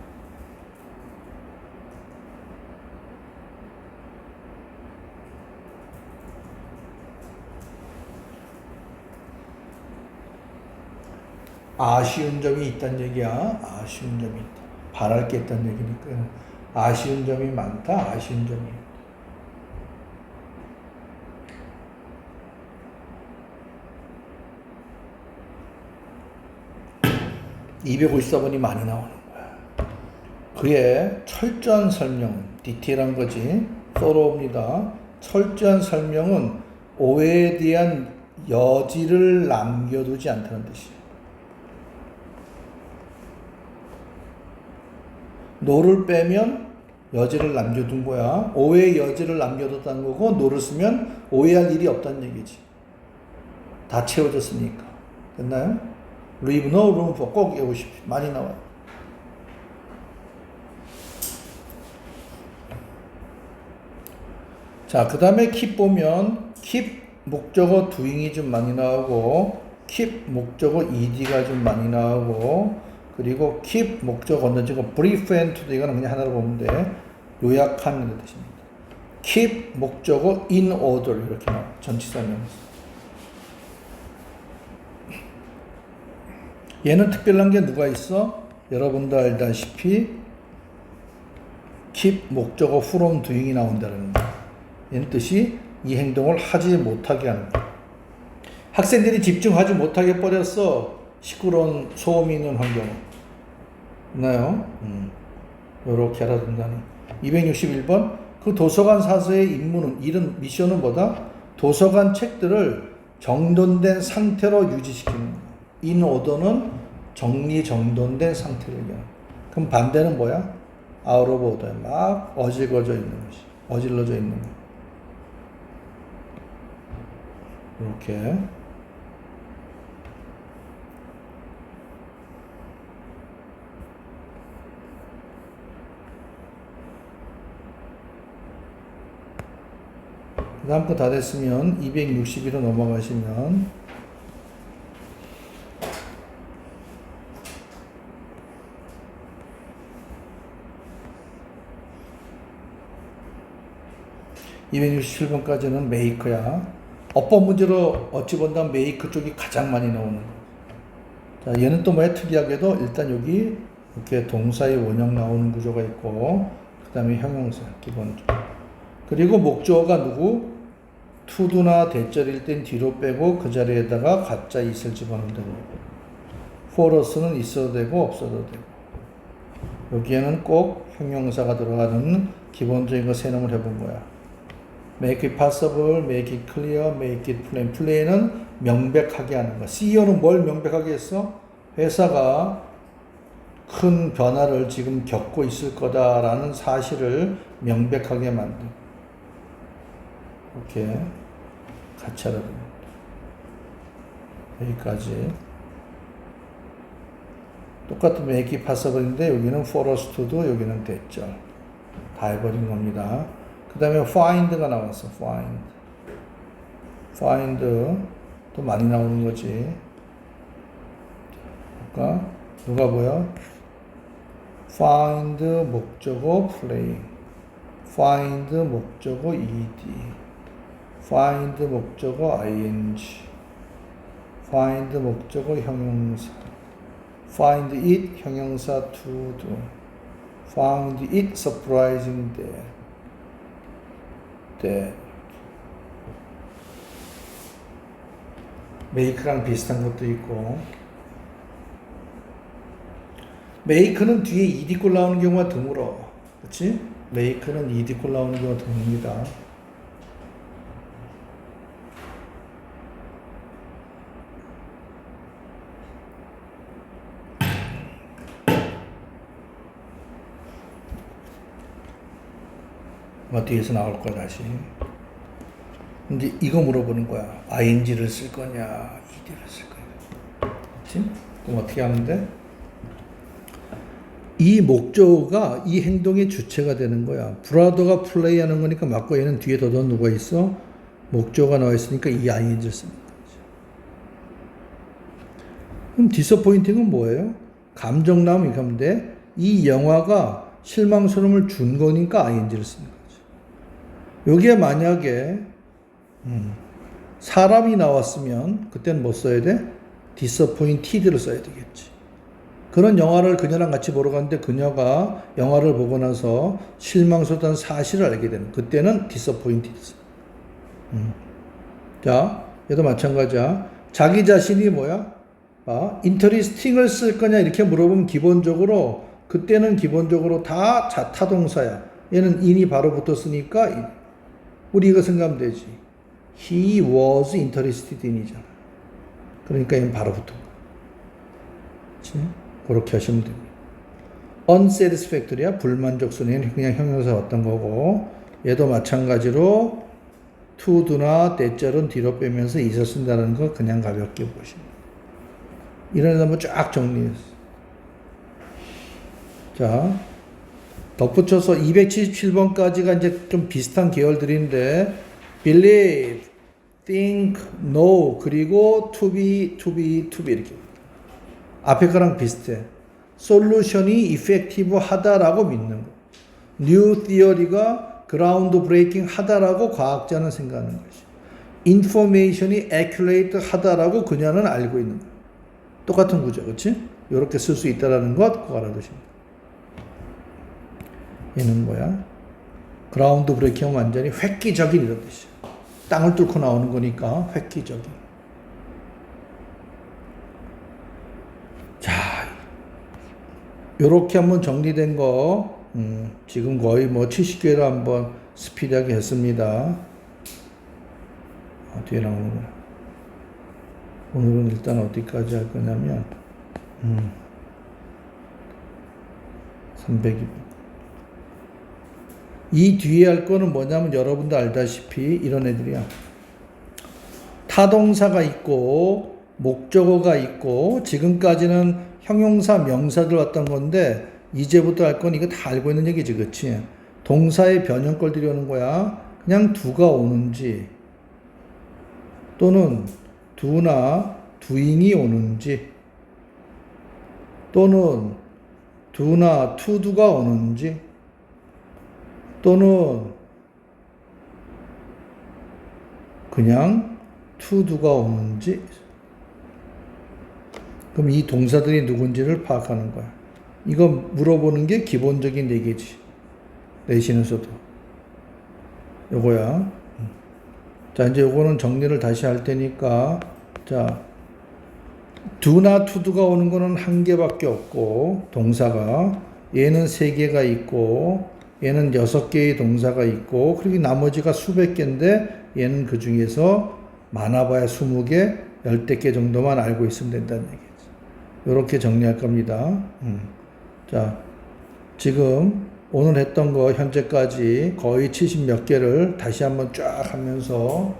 아쉬운 점이 있다는 얘기야. 아쉬운 점이 있다. 바랄 게 있다는 얘기니까. 아쉬운 점이 많다. 아쉬운 점이. 254번이 많이 나오는 거야. 그의 철저한 설명은 디테일한 거지. thorough입니다. 철저한 설명은 오해에 대한 여지를 남겨두지 않다는 뜻이에요. no를 빼면 여지를 남겨둔 거야. 오해의 여지를 남겨뒀다는 거고, no를 쓰면 오해할 일이 없다는 얘기지. 다 채워졌으니까. 됐나요? leave no room for 꼭 외우십시오. 많이 나와요. 자, 그 다음에 keep 보면 keep 목적어 doing이 좀 많이 나오고 keep 목적어 ed가 좀 많이 나오고 그리고 keep 목적어 건너지고 brief and to 이거는 그냥 하나로 보면 돼. 요약하는 뜻입니다. keep 목적어 in order 이렇게 나와요. 전치사면서. 얘는 특별한 게 누가 있어? 여러분도 알다시피 keep 목적어 from doing이 나온다는 거야. 얘는 뜻이 이 행동을 하지 못하게 하는 거야. 학생들이 집중하지 못하게 버렸어. 시끄러운 소음이 있는 환경은. 있나요? 요렇게 알아둔다는. 261번 그 도서관 사서의 임무는 일은 미션은 뭐다? 도서관 책들을 정돈된 상태로 유지시키는 거야. in order는 정리정돈된 상태를 얘기하는. 그럼 반대는 뭐야? out of order. 막 어질거져 있는 것이. 어질러져 있는 거. 이렇게. 그 다음 거 다 됐으면 261로 넘어가시면 (267번까지는) 메이크야. 어법 문제로 어찌 본다면 메이크 쪽이 가장 많이 나오는 거. 자, 얘는 또 뭐야? 특이하게도 일단 여기 이렇게 동사의 원형 나오는 구조가 있고 그 다음에 형용사 기본적으로. 그리고 목적어가 누구? to도나 대절일 땐 뒤로 빼고 그 자리에다가 가짜 is를 집어넣으면 되고 for us는 있어도 되고 없어도 되고 여기에는 꼭 형용사가 들어가는 기본적인 거 세 놈을 해본 거야. make it possible, make it clear, make it plain. plain은 명백하게 하는 거. CEO는 뭘 명백하게 했어? 회사가 큰 변화를 지금 겪고 있을 거다라는 사실을 명백하게 만든. 이렇게 같이 하라. 여기까지. 똑같은 make it possible인데 여기는 for us to도 여기는 됐죠. 다 해버린 겁니다. 그 다음에 find가 나왔어. find 또 많이 나오는 거지. 볼까? 누가 보여? find 목적어 play, find 목적어 ed, find 목적어 ing, find 목적어 형용사, find it 형용사 to do, found it surprising that. make랑 비슷한 것도 있고 make는 뒤에 ed꼴 나오는 경우가 드물어. 그렇지? make는 ed꼴 나오는 경우가 드뭅니다. 뒤에서 나올 거야 다시. 이제 이거 물어보는 거야. ing를 쓸 거냐, ed를 쓸 거냐. 그렇지? 그럼 어떻게 하는데? 이 목적어가 이 행동의 주체가 되는 거야. 브라더가 플레이하는 거니까 맞고 얘는 뒤에 더더 누가 있어? 목적어가 나와 있으니까 이 ing를 쓰는 거지. 그럼 disappointing은 뭐예요? 감정남 이렇게 하면 돼. 이 영화가 실망스러움을 준 거니까 ing를 쓰는 거지. 여기에 만약에 사람이 나왔으면 그때는 뭐 써야 돼? disappointed를 써야 되겠지. 그런 영화를 그녀랑 같이 보러 갔는데 그녀가 영화를 보고 나서 실망스럽다는 사실을 알게 되는 그때는 disappointed. 자, 얘도 마찬가지야. 자기 자신이 뭐야? interesting을 쓸 거냐 이렇게 물어보면 기본적으로 그때는 기본적으로 다 자타동사야. 얘는 in이 바로 붙었으니까 우리 이거 생각하면 되지. He was interested in이잖아. 그러니까 얘는 바로 붙은 거야. 그렇지? 그렇게 하시면 됩니다. unsatisfactory야. 불만족스러운 그냥 형용사 어떤 거고 얘도 마찬가지로 to, do나 때절은 뒤로 빼면서 이서 쓴다는 거 그냥 가볍게 보시면 이런 거 한번 쫙 정리했어. 자, 덧붙여서 277번까지가 이제 좀 비슷한 계열들인데 believe, think, know 그리고 to be 이렇게 앞에 거랑 비슷해. 솔루션이 effective 하다라고 믿는 거. new theory가 ground breaking 하다라고 과학자는 생각하는 것이. information이 accurate 하다라고 그녀는 알고 있는 거. 똑같은 구조, 그렇지? 이렇게 쓸 수 있다라는 것 꼭 알아두시면 돼. 얘는 뭐야? ground breaking은 완전히 획기적인 이런 뜻이야. 땅을 뚫고 나오는 거니까 획기적인. 자, 요렇게 한번 정리된 거, 지금 거의 뭐 70개를 한번 스피드하게 했습니다. 뒤에 나오는 거. 오늘은 일단 어디까지 할 거냐면, 302번. 이 뒤에 할 거는 뭐냐면 여러분도 알다시피 이런 애들이야. 타동사가 있고, 목적어가 있고 지금까지는 형용사 명사들 왔던 건데 이제부터 할 건 이거 다 알고 있는 얘기지, 그치? 동사의 변형꼴들이 오는 거야. 그냥 두가 오는지 또는 두나 두잉이 오는지 또는 두나 투두가 오는지 또는 그냥 투두가 오는지 그럼 이 동사들이 누군지를 파악하는 거야. 이거 물어보는 게 기본적인 얘기지. 내신에서도. 요거야. 자, 이제 요거는 정리를 다시 할 테니까. 자, do나 to가 오는 거는 한 개밖에 없고, 동사가. 얘는 세 개가 있고, 얘는 6개의 동사가 있고, 그리고 나머지가 수백 개인데, 얘는 그 중에서 많아봐야 20개, 10대 개 정도만 알고 있으면 된다는 얘기지. 요렇게 정리할 겁니다. 자, 지금 오늘 했던 거 현재까지 거의 70 몇 개를 다시 한번 쫙 하면서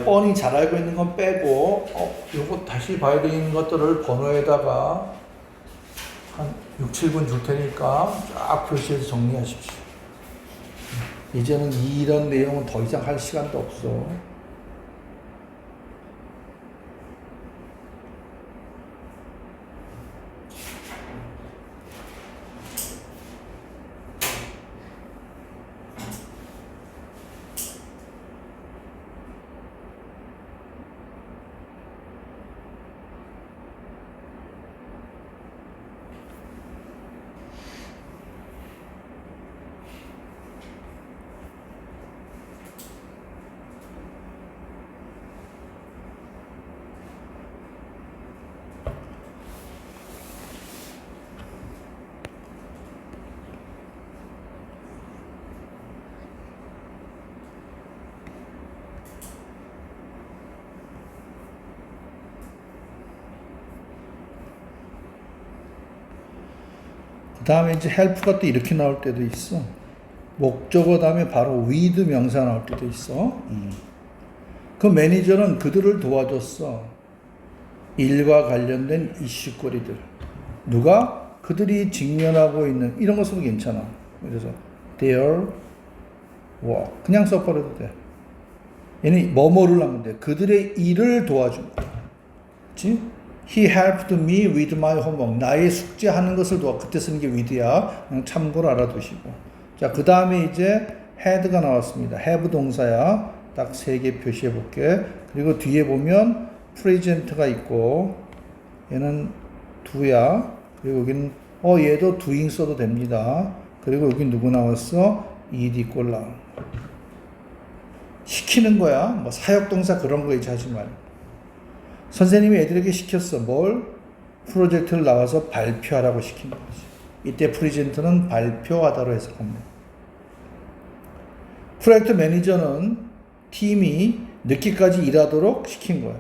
뻔히 잘 알고 있는 건 빼고 요거 다시 봐야 되는 것들을 번호에다가 한 6, 7분 줄 테니까 쫙 표시해서 정리하십시오. 이제는 이런 내용은 더 이상 할 시간도 없어. 그 다음에 이제 help가 또 이렇게 나올 때도 있어. 목적어 다음에 바로 with 명사 나올 때도 있어. 그 매니저는 그들을 도와줬어. 일과 관련된 이슈거리들. 누가? 그들이 직면하고 있는 이런 거 써도 괜찮아. 그래서 their work 그냥 써버려도 돼. 얘는 뭐뭐를 하면 돼. 그들의 일을 도와준 거야. 그치? He helped me with my homework. 나의 숙제하는 것을 도와. 그때 쓰는 게 with야. 그냥 참고로 알아두시고. 자, 그 다음에 이제 had가 나왔습니다. have 동사야. 딱 3개 표시해 볼게. 그리고 뒤에 보면 present가 있고, 얘는 do야. 그리고 여기는, 얘도 doing 써도 됩니다. 그리고 여기 누구 나왔어? ed 꼴 나온 거. 시키는 거야. 뭐 사역동사 그런 거 하지 말고. 선생님이 애들에게 시켰어. 뭘? 프로젝트를 나와서 발표하라고 시킨 거지. 이때 프레젠트는 발표하다로 해석합니다. 프로젝트 매니저는 팀이 늦게까지 일하도록 시킨 거야.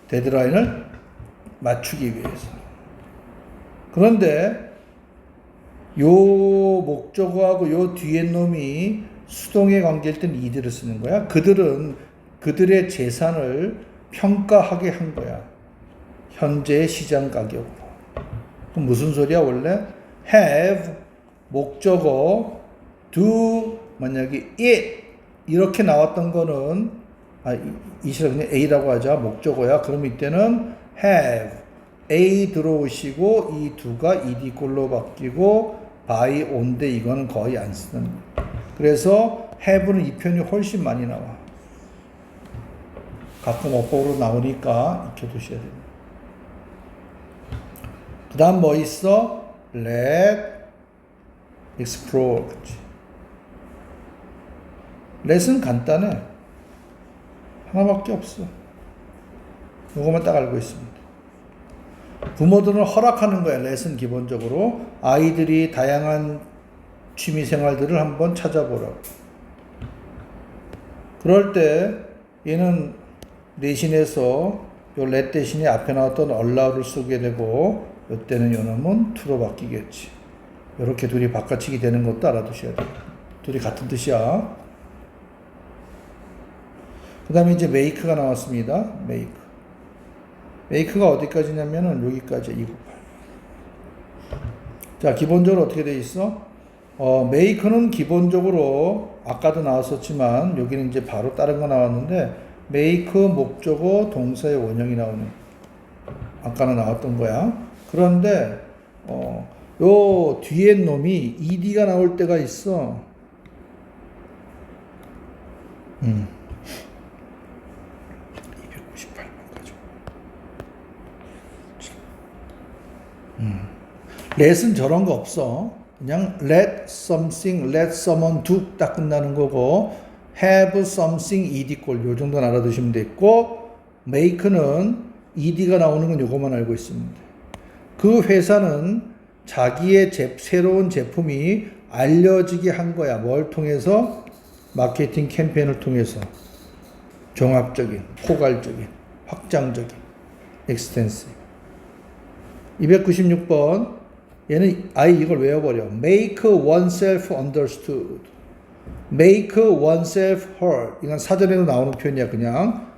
데드라인을 맞추기 위해서. 그런데 요 목적어하고 요 뒤에 놈이 수동의 관계일 땐 이들을 쓰는 거야. 그들은 그들의 재산을 평가하게 한 거야. 현재의 시장 가격으로. 그럼 무슨 소리야 원래? have 목적어 do 만약에 it 이렇게 나왔던 거는 이시라 그냥 a라고 하자. 목적어야. 그럼 이때는 have a 들어오시고 이 do가 ed 꼴로 바뀌고 by on인데 이거는 거의 안 쓰는. 그래서 have는 이 표현이 훨씬 많이 나와. 가끔 어법으로 나오니까 익혀두셔야 됩니다. 그 다음 뭐 있어? let, explore. 그치? let은 간단해. 하나밖에 없어. 이거만 딱 알고 있습니다. 부모들은 허락하는 거야. let은 기본적으로. 아이들이 다양한 취미생활들을 한번 찾아보라고. 그럴 때 얘는 대신해서 요 let 대신에 앞에 나왔던 allow를 쓰게 되고 이때는 요놈은 to로 바뀌겠지. 이렇게 둘이 바꿔치기 되는 것도 알아두셔야 돼요. 둘이 같은 뜻이야. 그 다음에 이제 make가 나왔습니다. make가 어디까지냐면은 여기까지 298. 자, 기본적으로 어떻게 돼 있어? make는 기본적으로 아까도 나왔었지만 여기는 이제 바로 다른 거 나왔는데 make 목적어 동사의 원형이 나오는. 아까는 나왔던 거야. 그런데 요 뒤에 놈이 ed가 나올 때가 있어. 298번 가지고. let은 저런 거 없어. 그냥 let something, let someone do 딱 끝나는 거고 have something ed 꼴 요 정도는 알아두시면 됐고 make는 ed가 나오는 건 요것만 알고 있습니다. 그 회사는 자기의 새로운 제품이 알려지게 한 거야. 뭘 통해서? 마케팅 캠페인을 통해서. 종합적인, 포괄적인, 확장적인, extensive. 296번 얘는 이걸 외워버려. make oneself understood. make oneself heard. 이건 사전에도 나오는 표현이야. 그냥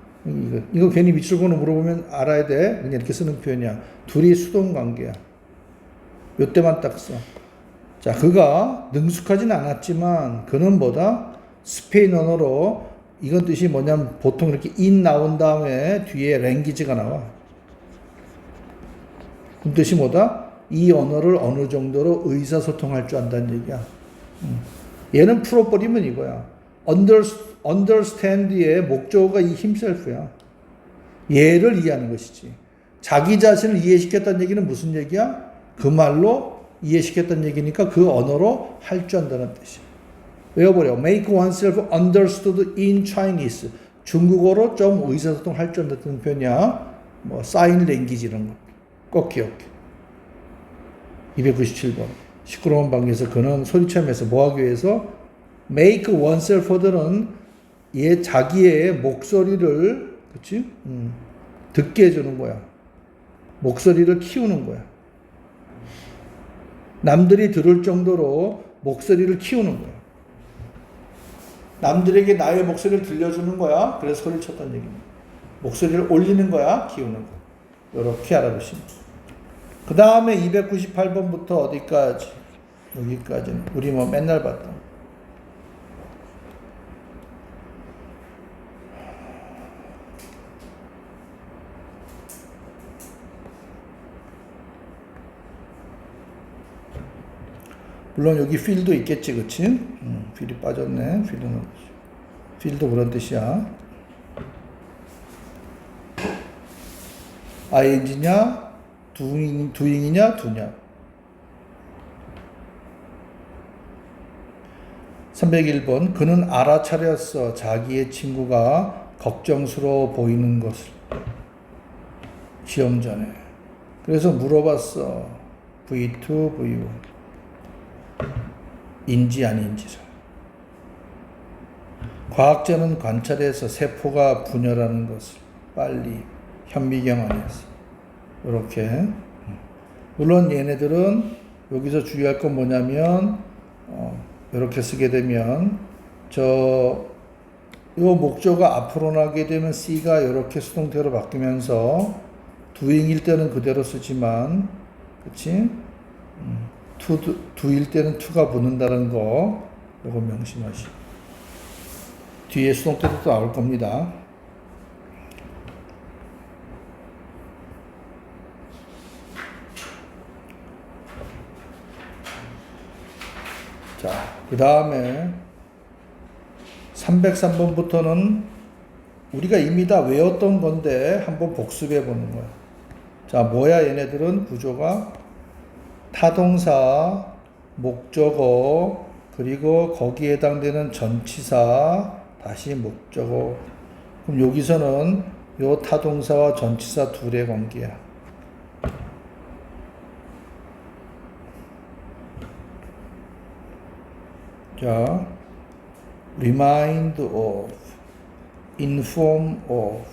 이거 괜히 밑줄번호 물어보면 알아야 돼. 그냥 이렇게 쓰는 표현이야. 둘이 수동관계야. 요때만 딱 써. 자, 그가 능숙하진 않았지만 그는 뭐다? 스페인 언어로 이건 뜻이 뭐냐면 보통 이렇게 in 나온 다음에 뒤에 language가 나와. 그 뜻이 뭐다? 이 언어를 어느 정도로 의사소통할 줄 안다는 얘기야. 얘는 풀어버리면 이거야. understand의 목적어가 이 himself야. 얘를 이해하는 것이지. 자기 자신을 이해시켰다는 얘기는 무슨 얘기야? 그 말로 이해시켰다는 얘기니까 그 언어로 할 줄 안다는 뜻이야. 외워버려. make oneself understood in Chinese. 중국어로 좀 의사소통 할 줄 안다는 표현이야. 뭐 sign language 이런 거. 꼭 기억해. 297번. 시끄러운 방에서 그는 소리참에서 뭐하기 위해서? make oneself heard는 얘 자기의 목소리를 그치? 듣게 해주는 거야. 목소리를 키우는 거야. 남들이 들을 정도로 목소리를 키우는 거야. 남들에게 나의 목소리를 들려주는 거야. 그래서 소리를 쳤다는 얘기입니다. 목소리를 올리는 거야. 키우는 거. 이렇게 알아두시면. 그 다음에 298번부터 어디까지? 여기까지는 우리 뭐 맨날 봤던. 물론 여기 필도 있겠지, 그치? 필이 빠졌네. 필도 그런 뜻이야. ing냐, doing이냐, do냐. 301번. 그는 알아차렸어. 자기의 친구가 걱정스러워 보이는 것을. 시험 전에. 그래서 물어봤어. V2, V1. 인지 아닌지를. 과학자는 관찰해서 세포가 분열하는 것을 빨리 현미경 안에서 이렇게. 물론 얘네들은 여기서 주의할 건 뭐냐면 이렇게 쓰게 되면 요 목조가 앞으로 나게 되면 C가 이렇게 수동태로 바뀌면서 doing일 때는 그대로 쓰지만, 그치? do일 때는 to가 붙는다는 거, 이거 명심하시고. 뒤에 수동태도 또 나올 겁니다. 자, 그 다음에 303번부터는 우리가 이미 다 외웠던 건데 한번 복습해 보는 거야. 자, 뭐야 얘네들은 구조가 타동사, 목적어, 그리고 거기에 해당되는 전치사, 다시 목적어. 그럼 여기서는 요 타동사와 전치사 둘의 관계야. 자, remind of, inform of,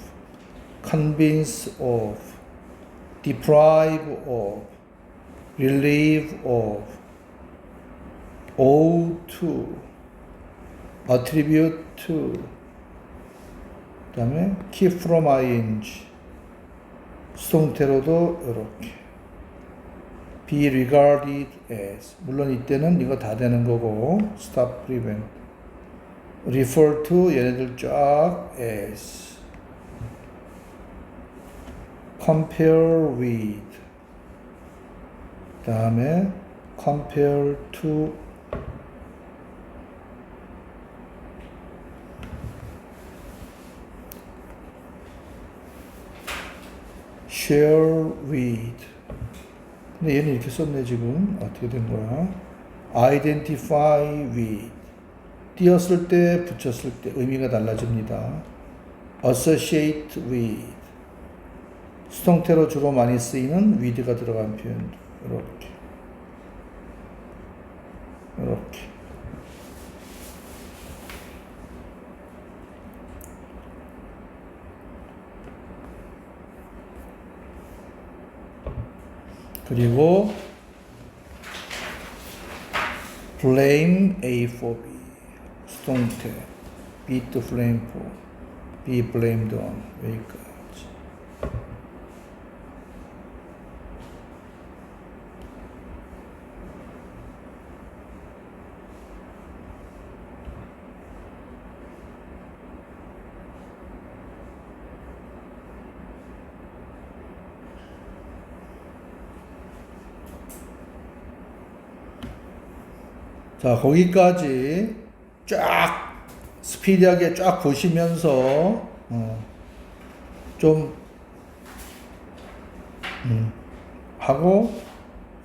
convince of, deprive of, relieve of, owe to, attribute to, 그 다음에 keep from ing, 수동태로도 이렇게 be regarded as, 물론 이때는 이거 다 되는 거고, stop, prevent, refer to 얘네들 쫙 as, compare with, 그 다음에 compare to, share with. 근데 얘는 이렇게 썼네. 지금 어떻게 된 거야? identify with, 띄었을 때 붙였을 때 의미가 달라집니다. associate with, 수동태로 주로 많이 쓰이는 with가 들어간 표현. 이렇게 그리고 blame A for B, 수동태 B to blame for, be blamed on, 여기까지. 자, 거기까지 쫙 스피디하게 쫙 보시면서 좀 하고,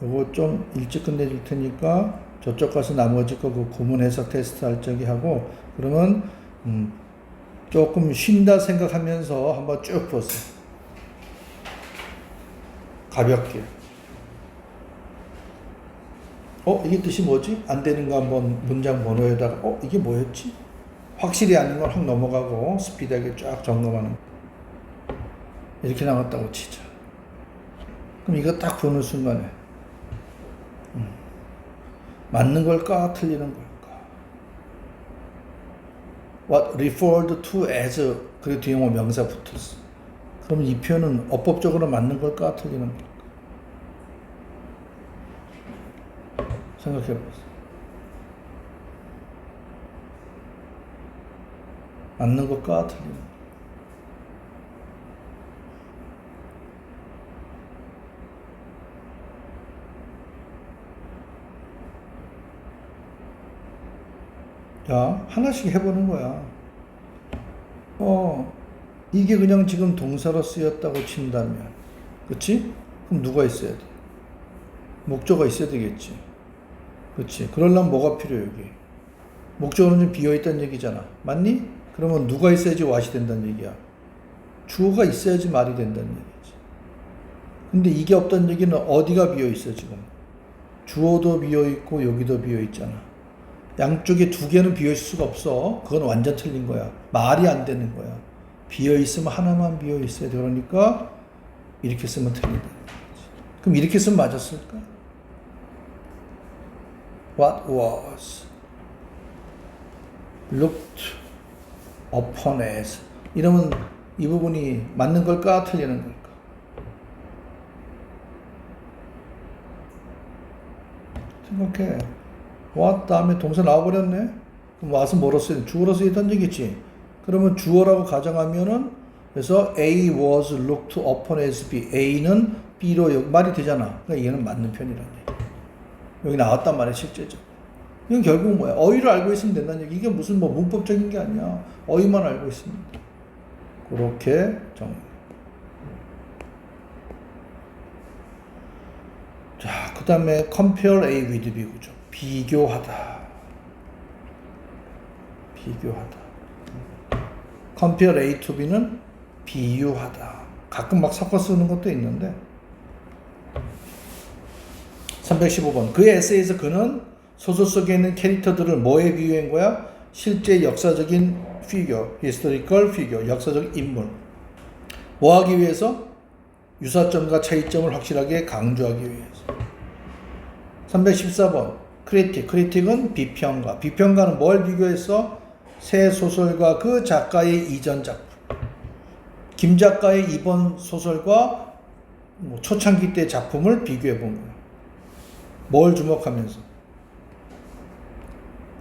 요거 좀 일찍 끝내줄 테니까 저쪽 가서 나머지 거 그 구문 해석 테스트 할 적이 하고, 그러면 조금 쉰다 생각하면서 한번 쭉 보세요. 가볍게. 이게 뜻이 뭐지? 안 되는 거 한번 문장 번호에다가 이게 뭐였지? 확실히 아닌 건 확 넘어가고 스피드하게 쫙 점검하는. 이렇게 나왔다고 치자. 그럼 이거 딱 보는 순간에 맞는 걸까? 틀리는 걸까? what referred to as 그리고 뒤에 뭐 명사 붙었어. 그럼 이 표현은 어법적으로 맞는 걸까 틀리는 걸까? 생각해 보세요. 맞는 것과 틀리는 것. 자, 하나씩 해보는 거야. 이게 그냥 지금 동사로 쓰였다고 친다면, 그치? 그럼 누가 있어야 돼? 목적어가 있어야 되겠지. 그치? 그러려면 뭐가 필요해, 여기? 목적어는 좀 비어있다는 얘기잖아. 맞니? 그러면 누가 있어야지 what이 된다는 얘기야. 주어가 있어야지 말이 된다는 얘기지. 근데 이게 없다는 얘기는 어디가 비어있어, 지금? 주어도 비어있고, 여기도 비어있잖아. 양쪽에 두 개는 비어있을 수가 없어. 그건 완전 틀린 거야. 말이 안 되는 거야. 비어있으면 하나만 비어있어야 돼. 그러니까 이렇게 쓰면 틀린다. 그럼 이렇게 쓰면 맞았을까? What was looked upon as. 이러면 이 부분이 맞는 걸까? 틀리는 걸까? 생각해. what 다음에 동사 나와버렸네? 그럼 what은 뭐로 쓰여? 주어로 쓰였다는 얘기지. 그러면 주어라고 가정하면은 그래서 A was looked upon as B. A는 B로 말이 되잖아. 그러니까 얘는 맞는 편이라는 얘기. 여기 나왔단 말이야, 실제적으로. 이건 결국 뭐야? 어휘를 알고 있으면 된다는 얘기. 이게 무슨 뭐 문법적인 게 아니야. 어휘만 알고 있으면 돼. 그렇게 정리. 자, 그 다음에 compare A with B 구조. 비교하다. 비교하다. compare A to B는 비유하다. 가끔 막 섞어 쓰는 것도 있는데. 315번. 그의 에세이에서 그는 소설 속에 있는 캐릭터들을 뭐에 비유한 거야? 실제 역사적인 피규어, historical figure, 역사적 인물. 뭐 하기 위해서? 유사점과 차이점을 확실하게 강조하기 위해서. 314번. 크리틱은 비평가. 비평가는 뭘 비교했어? 새 소설과 그 작가의 이전 작품. 김 작가의 이번 소설과 초창기 때 작품을 비교해 본 거야. 뭘 주목하면서?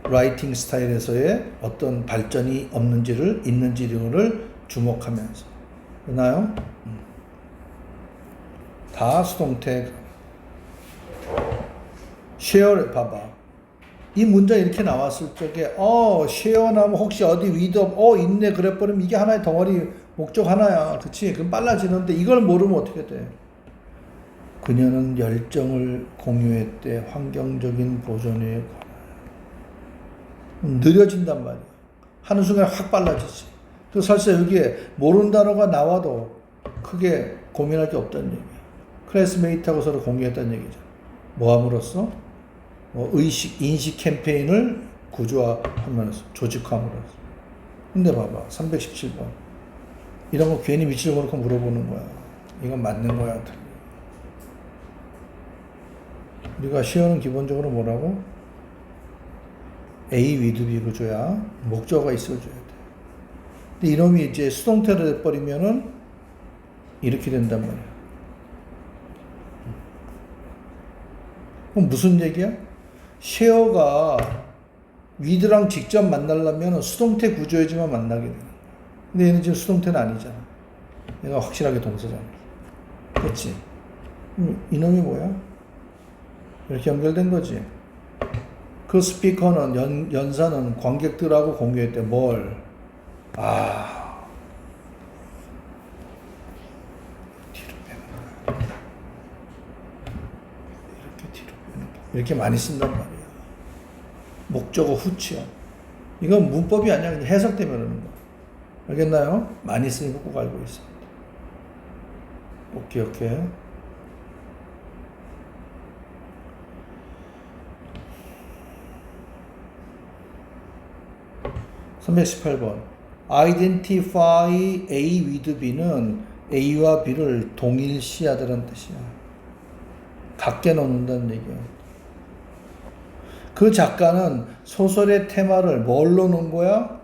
라이팅 스타일에서의 어떤 발전이 없는지를, 있는지를 주목하면서. 되나요? 다 수동태. 쉐어, 봐봐. 이 문장 이렇게 나왔을 적에, 쉐어 나면 혹시 어디 위드, 있네. 그래버리면 이게 하나의 덩어리, 목적 하나야. 그치? 그럼 빨라지는데 이걸 모르면 어떻게 돼? 그녀는 열정을 공유했대. 환경적인 보존에 느려진단 말이야. 하는 순간 확 빨라지지. 그 설사 여기에 모르는 단어가 나와도 크게 고민할 게 없다는 얘기야. 클래스메이트하고 서로 공유했다는 얘기죠. 뭐 함으로써? 인식 캠페인을 구조화하면서, 조직화함으로써. 근데 봐봐. 317번. 이런 거 괜히 미치려고 그렇게 물어보는 거야. 이건 맞는 거야. 우리가 시어는 기본적으로 뭐라고? A with B 구조야. 목적어가 있어줘야 돼. 근데 이놈이 이제 수동태로 돼버리면은 이렇게 된단 말이야. 그럼 무슨 얘기야? 쉐어가 with랑 직접 만나려면 수동태 구조이지만 만나게 되는 거야. 근데 얘는 지금 수동태는 아니잖아. 얘가 확실하게 동사잖아. 그렇지? 이놈이 뭐야? 이렇게 연결된 거지. 그 스피커는 연사는 관객들하고 공유했대. 뭘? 뒤로 빼는 거야. 이렇게 뒤로 빼는 거야. 이렇게 많이 쓴단 말이야. 목적어 후치야. 이건 문법이 아니야. 그냥 해석 때문에 그러는 거야. 알겠나요? 많이 쓰니까 꼭 알고 있어. 꼭 기억해. 318번. Identify A with B는 A와 B를 동일시하다는 뜻이야. 같게 놓는다는 얘기야. 그 작가는 소설의 테마를 뭘로 놓은 거야?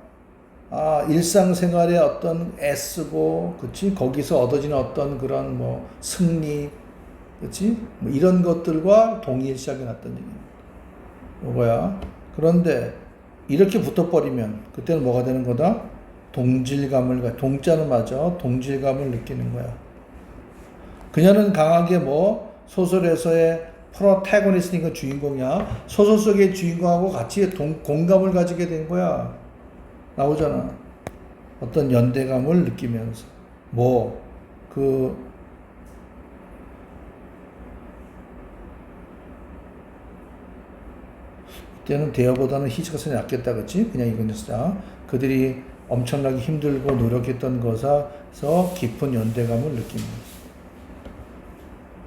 일상생활에 어떤 애쓰고, 그치? 거기서 얻어지는 어떤 그런 뭐 승리, 그치? 뭐 이런 것들과 동일시하게 났던 얘기입니다. 요거야. 그런데 이렇게 붙어버리면 그때는 뭐가 되는 거다? 동자는 맞아. 동질감을 느끼는 거야. 그녀는 강하게 뭐 소설에서의 프로태고니스트니까 주인공이야. 소설 속의 주인공하고 같이 공감을 가지게 된 거야. 나오잖아. 어떤 연대감을 느끼면서 이때는 대여보다는 희직가선이 낫겠다, 그치? 그냥 이건 진짜 그들이 엄청나게 힘들고 노력했던 것에서 깊은 연대감을 느낍니다.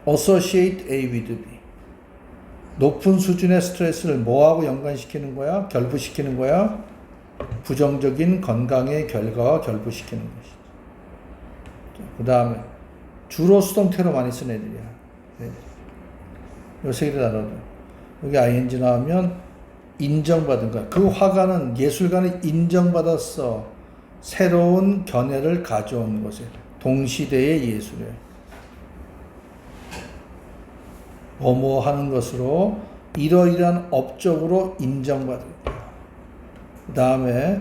Associate A with B. 높은 수준의 스트레스를 뭐하고 연관시키는 거야? 결부시키는 거야? 부정적인 건강의 결과와 결부시키는 것이죠. 그 다음에 주로 수동태로 많이 쓴 애들이야. 요 세 개를 알아도. 여기 ing 나오면 인정받은 거야. 그 화가는, 예술가는 인정받았어. 새로운 견해를 가져온 것에. 동시대의 예술에. 뭐뭐 하는 것으로 이러이러한 업적으로 인정받을 거야. 그 다음에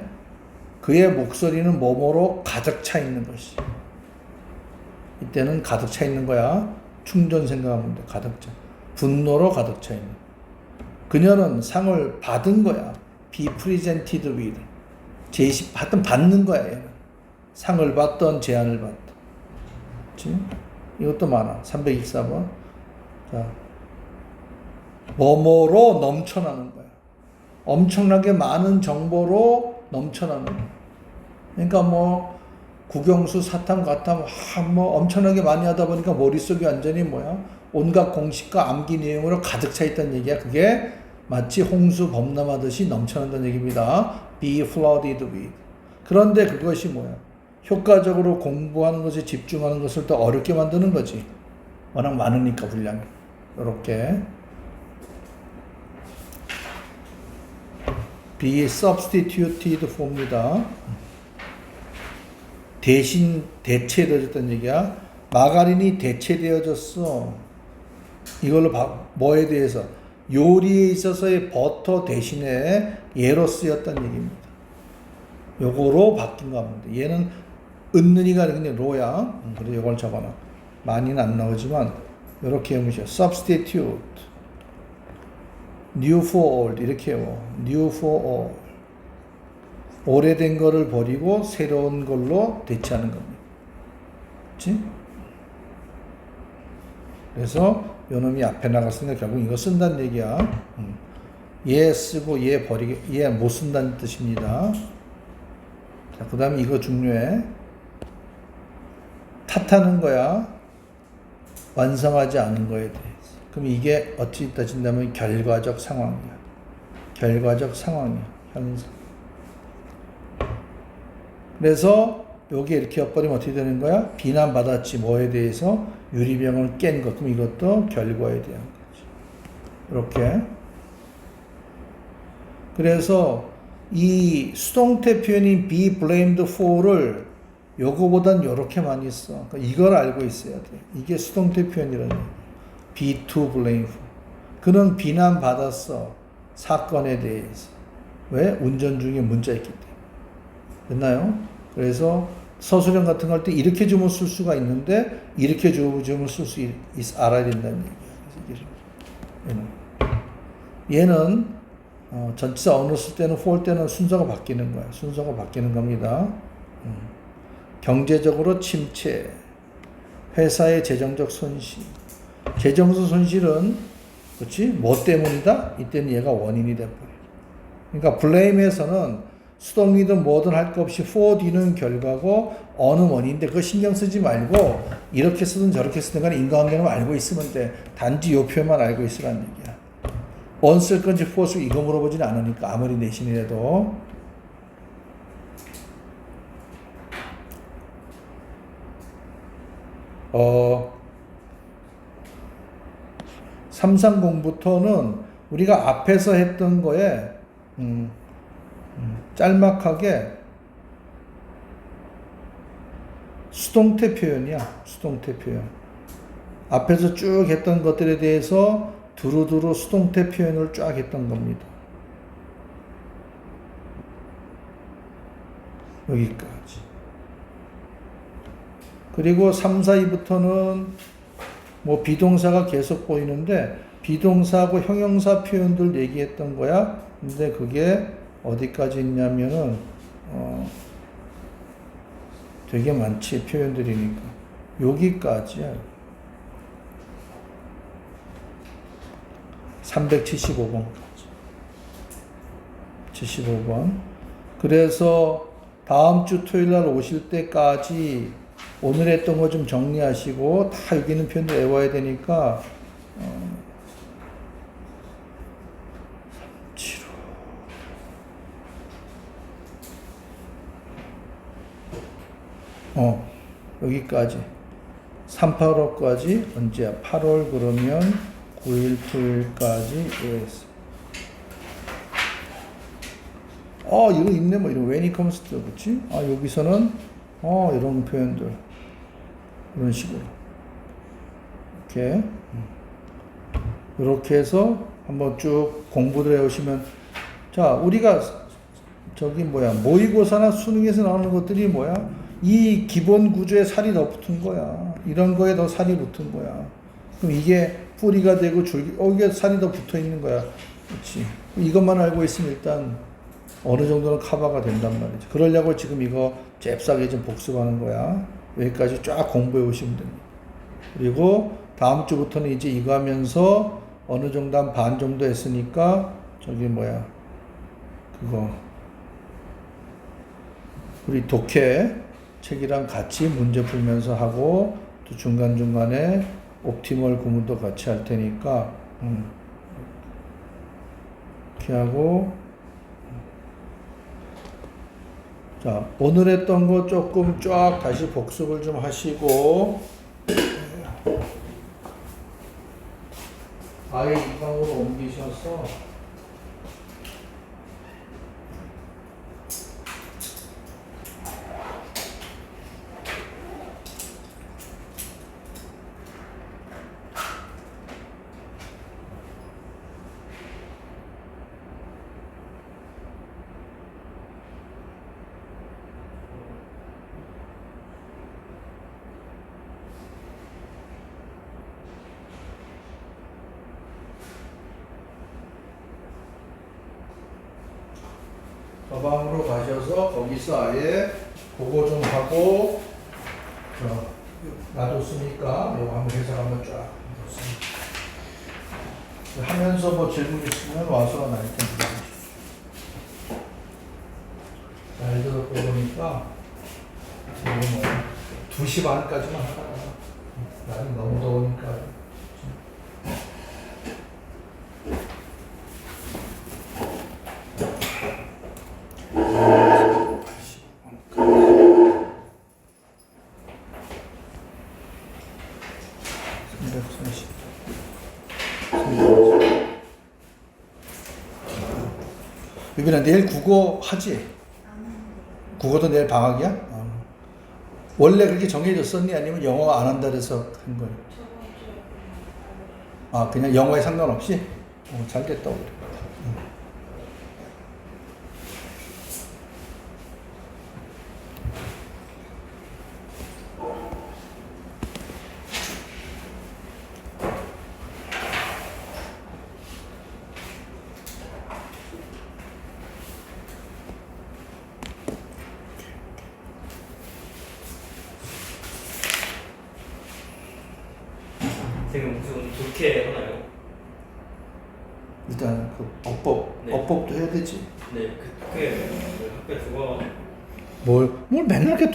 그의 목소리는 뭐뭐로 가득 차 있는 것이. 이때는 가득 차 있는 거야. 충전 생각하면 돼. 가득 차. 분노로 가득 차 있는. 그녀는 상을 받은 거야. be presented with. 하여튼 받는 거야, 얘는. 상을 받던 제안을 받던. 그치? 이것도 많아. 324번. 자. 뭐뭐로 넘쳐나는 거야. 엄청나게 많은 정보로 넘쳐나는 거야. 그러니까 뭐, 국영수, 사탐, 과탐, 뭐 엄청나게 많이 하다 보니까 머릿속이 완전히 뭐야? 온갖 공식과 암기 내용으로 가득 차 있다는 얘기야. 그게 마치 홍수 범람하듯이 넘쳐난다는 얘기입니다. Be flooded with. 그런데 그것이 뭐야? 효과적으로 공부하는 것에 집중하는 것을 더 어렵게 만드는 거지. 워낙 많으니까 분량이. 이렇게. Be substituted for입니다. 대체되어졌다는 얘기야. 마가린이 대체되어졌어. 이걸로 뭐에 대해서? 요리에 있어서의 버터 대신에 얘로 쓰였다는 얘기입니다. 요거로 바뀐 거 하면 돼. 얘는 은는이가 그냥 로야. 그래서 요걸 적어놔. 많이는 안 나오지만 요렇게 해보시죠. substitute. new for old. 이렇게 해요. new for old. 오래된 거를 버리고 새로운 걸로 대체하는 겁니다. 그치? 그래서 요놈이 앞에 나갔으니까 결국 이거 쓴다는 얘기야. 얘 쓰고 얘 버리게, 얘 못 쓴다는 뜻입니다. 자, 그 다음에 이거 중요해. 탓하는 거야. 완성하지 않은 거에 대해서. 그럼 이게 어찌 따진다면 결과적 상황이야. 결과적 상황이야. 현상. 그래서 여기 이렇게 엿버리면 어떻게 되는 거야? 비난받았지. 뭐에 대해서? 유리병을 깬 것. 그럼 이것도 결과에 대한 거지. 이렇게. 그래서 이 수동태 표현인 be blamed for를 요거보단 요렇게 많이 써. 그러니까 이걸 알고 있어야 돼. 이게 수동태 표현이라는 거야. be to blame for. 그는 비난받았어. 사건에 대해서. 왜? 운전 중에 문자 있기 때문에. 됐나요? 그래서 서술형 같은 거 할 때 이렇게 주면 쓸 수가 있는데 이렇게 주면 쓸 수 알아야 된다는 얘기야. 얘는 전치사 언어 쓸 때는 for 때는 순서가 바뀌는 거야. 순서가 바뀌는 겁니다. 경제적으로 침체, 회사의 재정적 손실. 재정적 손실은 그렇지? 뭐 때문이다? 이때는 얘가 원인이 돼버려. 그러니까 blame에서는 수동이든 뭐든 할 거 없이 for 뒤는 결과고 어느 원인인데 그거 신경 쓰지 말고 이렇게 쓰든 저렇게 쓰든 간에 인과관계는 알고 있으면 돼. 단지 요 표현만 알고 있으라는 얘기야. on 쓸 건지 for 쓸 이거 물어보지는 않으니까 아무리 내신이라도. 삼상공부터는 우리가 앞에서 했던 거에 짤막하게 수동태 표현이야. 수동태 표현. 앞에서 쭉 했던 것들에 대해서 두루두루 수동태 표현을 쫙 했던 겁니다. 여기까지. 그리고 3, 4위부터는 뭐 비동사가 계속 보이는데 비동사하고 형용사 표현들 얘기했던 거야. 근데 그게 어디까지 있냐면은 되게 많지 표현들이니까 여기까지야. 375번까지. 75번. 그래서 다음 주 토요일 날 오실 때까지 오늘 했던 거 좀 정리하시고 다 여기 있는 표현들 외워야 되니까 375. 여기까지 385까지 언제야? 8월 그러면 9일 토요일까지 yes. 이거 있네 뭐 이런 when it comes to 그치? 여기서는 이런 표현들 이런 식으로 이렇게 해서 한번 쭉 공부를 해오시면 자 우리가 저기 모의고사나 수능에서 나오는 것들이 뭐야? 이 기본 구조에 살이 더 붙은 거야. 이런 거에 더 살이 붙은 거야. 그럼 이게 뿌리가 되고 줄기, 이게 살이 더 붙어 있는 거야. 그렇지. 이것만 알고 있으면 일단 어느 정도는 커버가 된단 말이지. 그러려고 지금 이거 잽싸게 좀 복습하는 거야. 여기까지 쫙 공부해 오시면 됩니다. 그리고 다음 주부터는 이제 이거 하면서 어느 정도 한 반 정도 했으니까 그거 우리 독해 책이랑 같이 문제 풀면서 하고 또 중간중간에 옵티멀 구문도 같이 할 테니까 이렇게 하고 자 오늘 했던 거 조금 쫙 다시 복습을 좀 하시고 아예 이 방으로 옮기셔서 저 방으로 가셔서 거기서 아예 그거 좀 하고 놔뒀으니까 이거 한번 해석 한번 쫙 놔뒀으니까 하면서 뭐 질문 있으면 와서 나한테 물어보십시오. 잘 들었고 보니까 지금 2시 반까지만 하다가 날이 너무 더우니까 유빈아 내일 국어 하지? 국어도 내일 방학이야? 원래 그렇게 정해졌었니? 아니면 영어 안 한다 그래서 한 거야? 그냥 영어에 상관없이? 잘 됐다 그래. 지금 무슨 독해 하나요? 일단 그 어법도 해야 되지. 네, 그게 학교 국어 뭘 맨날 이렇게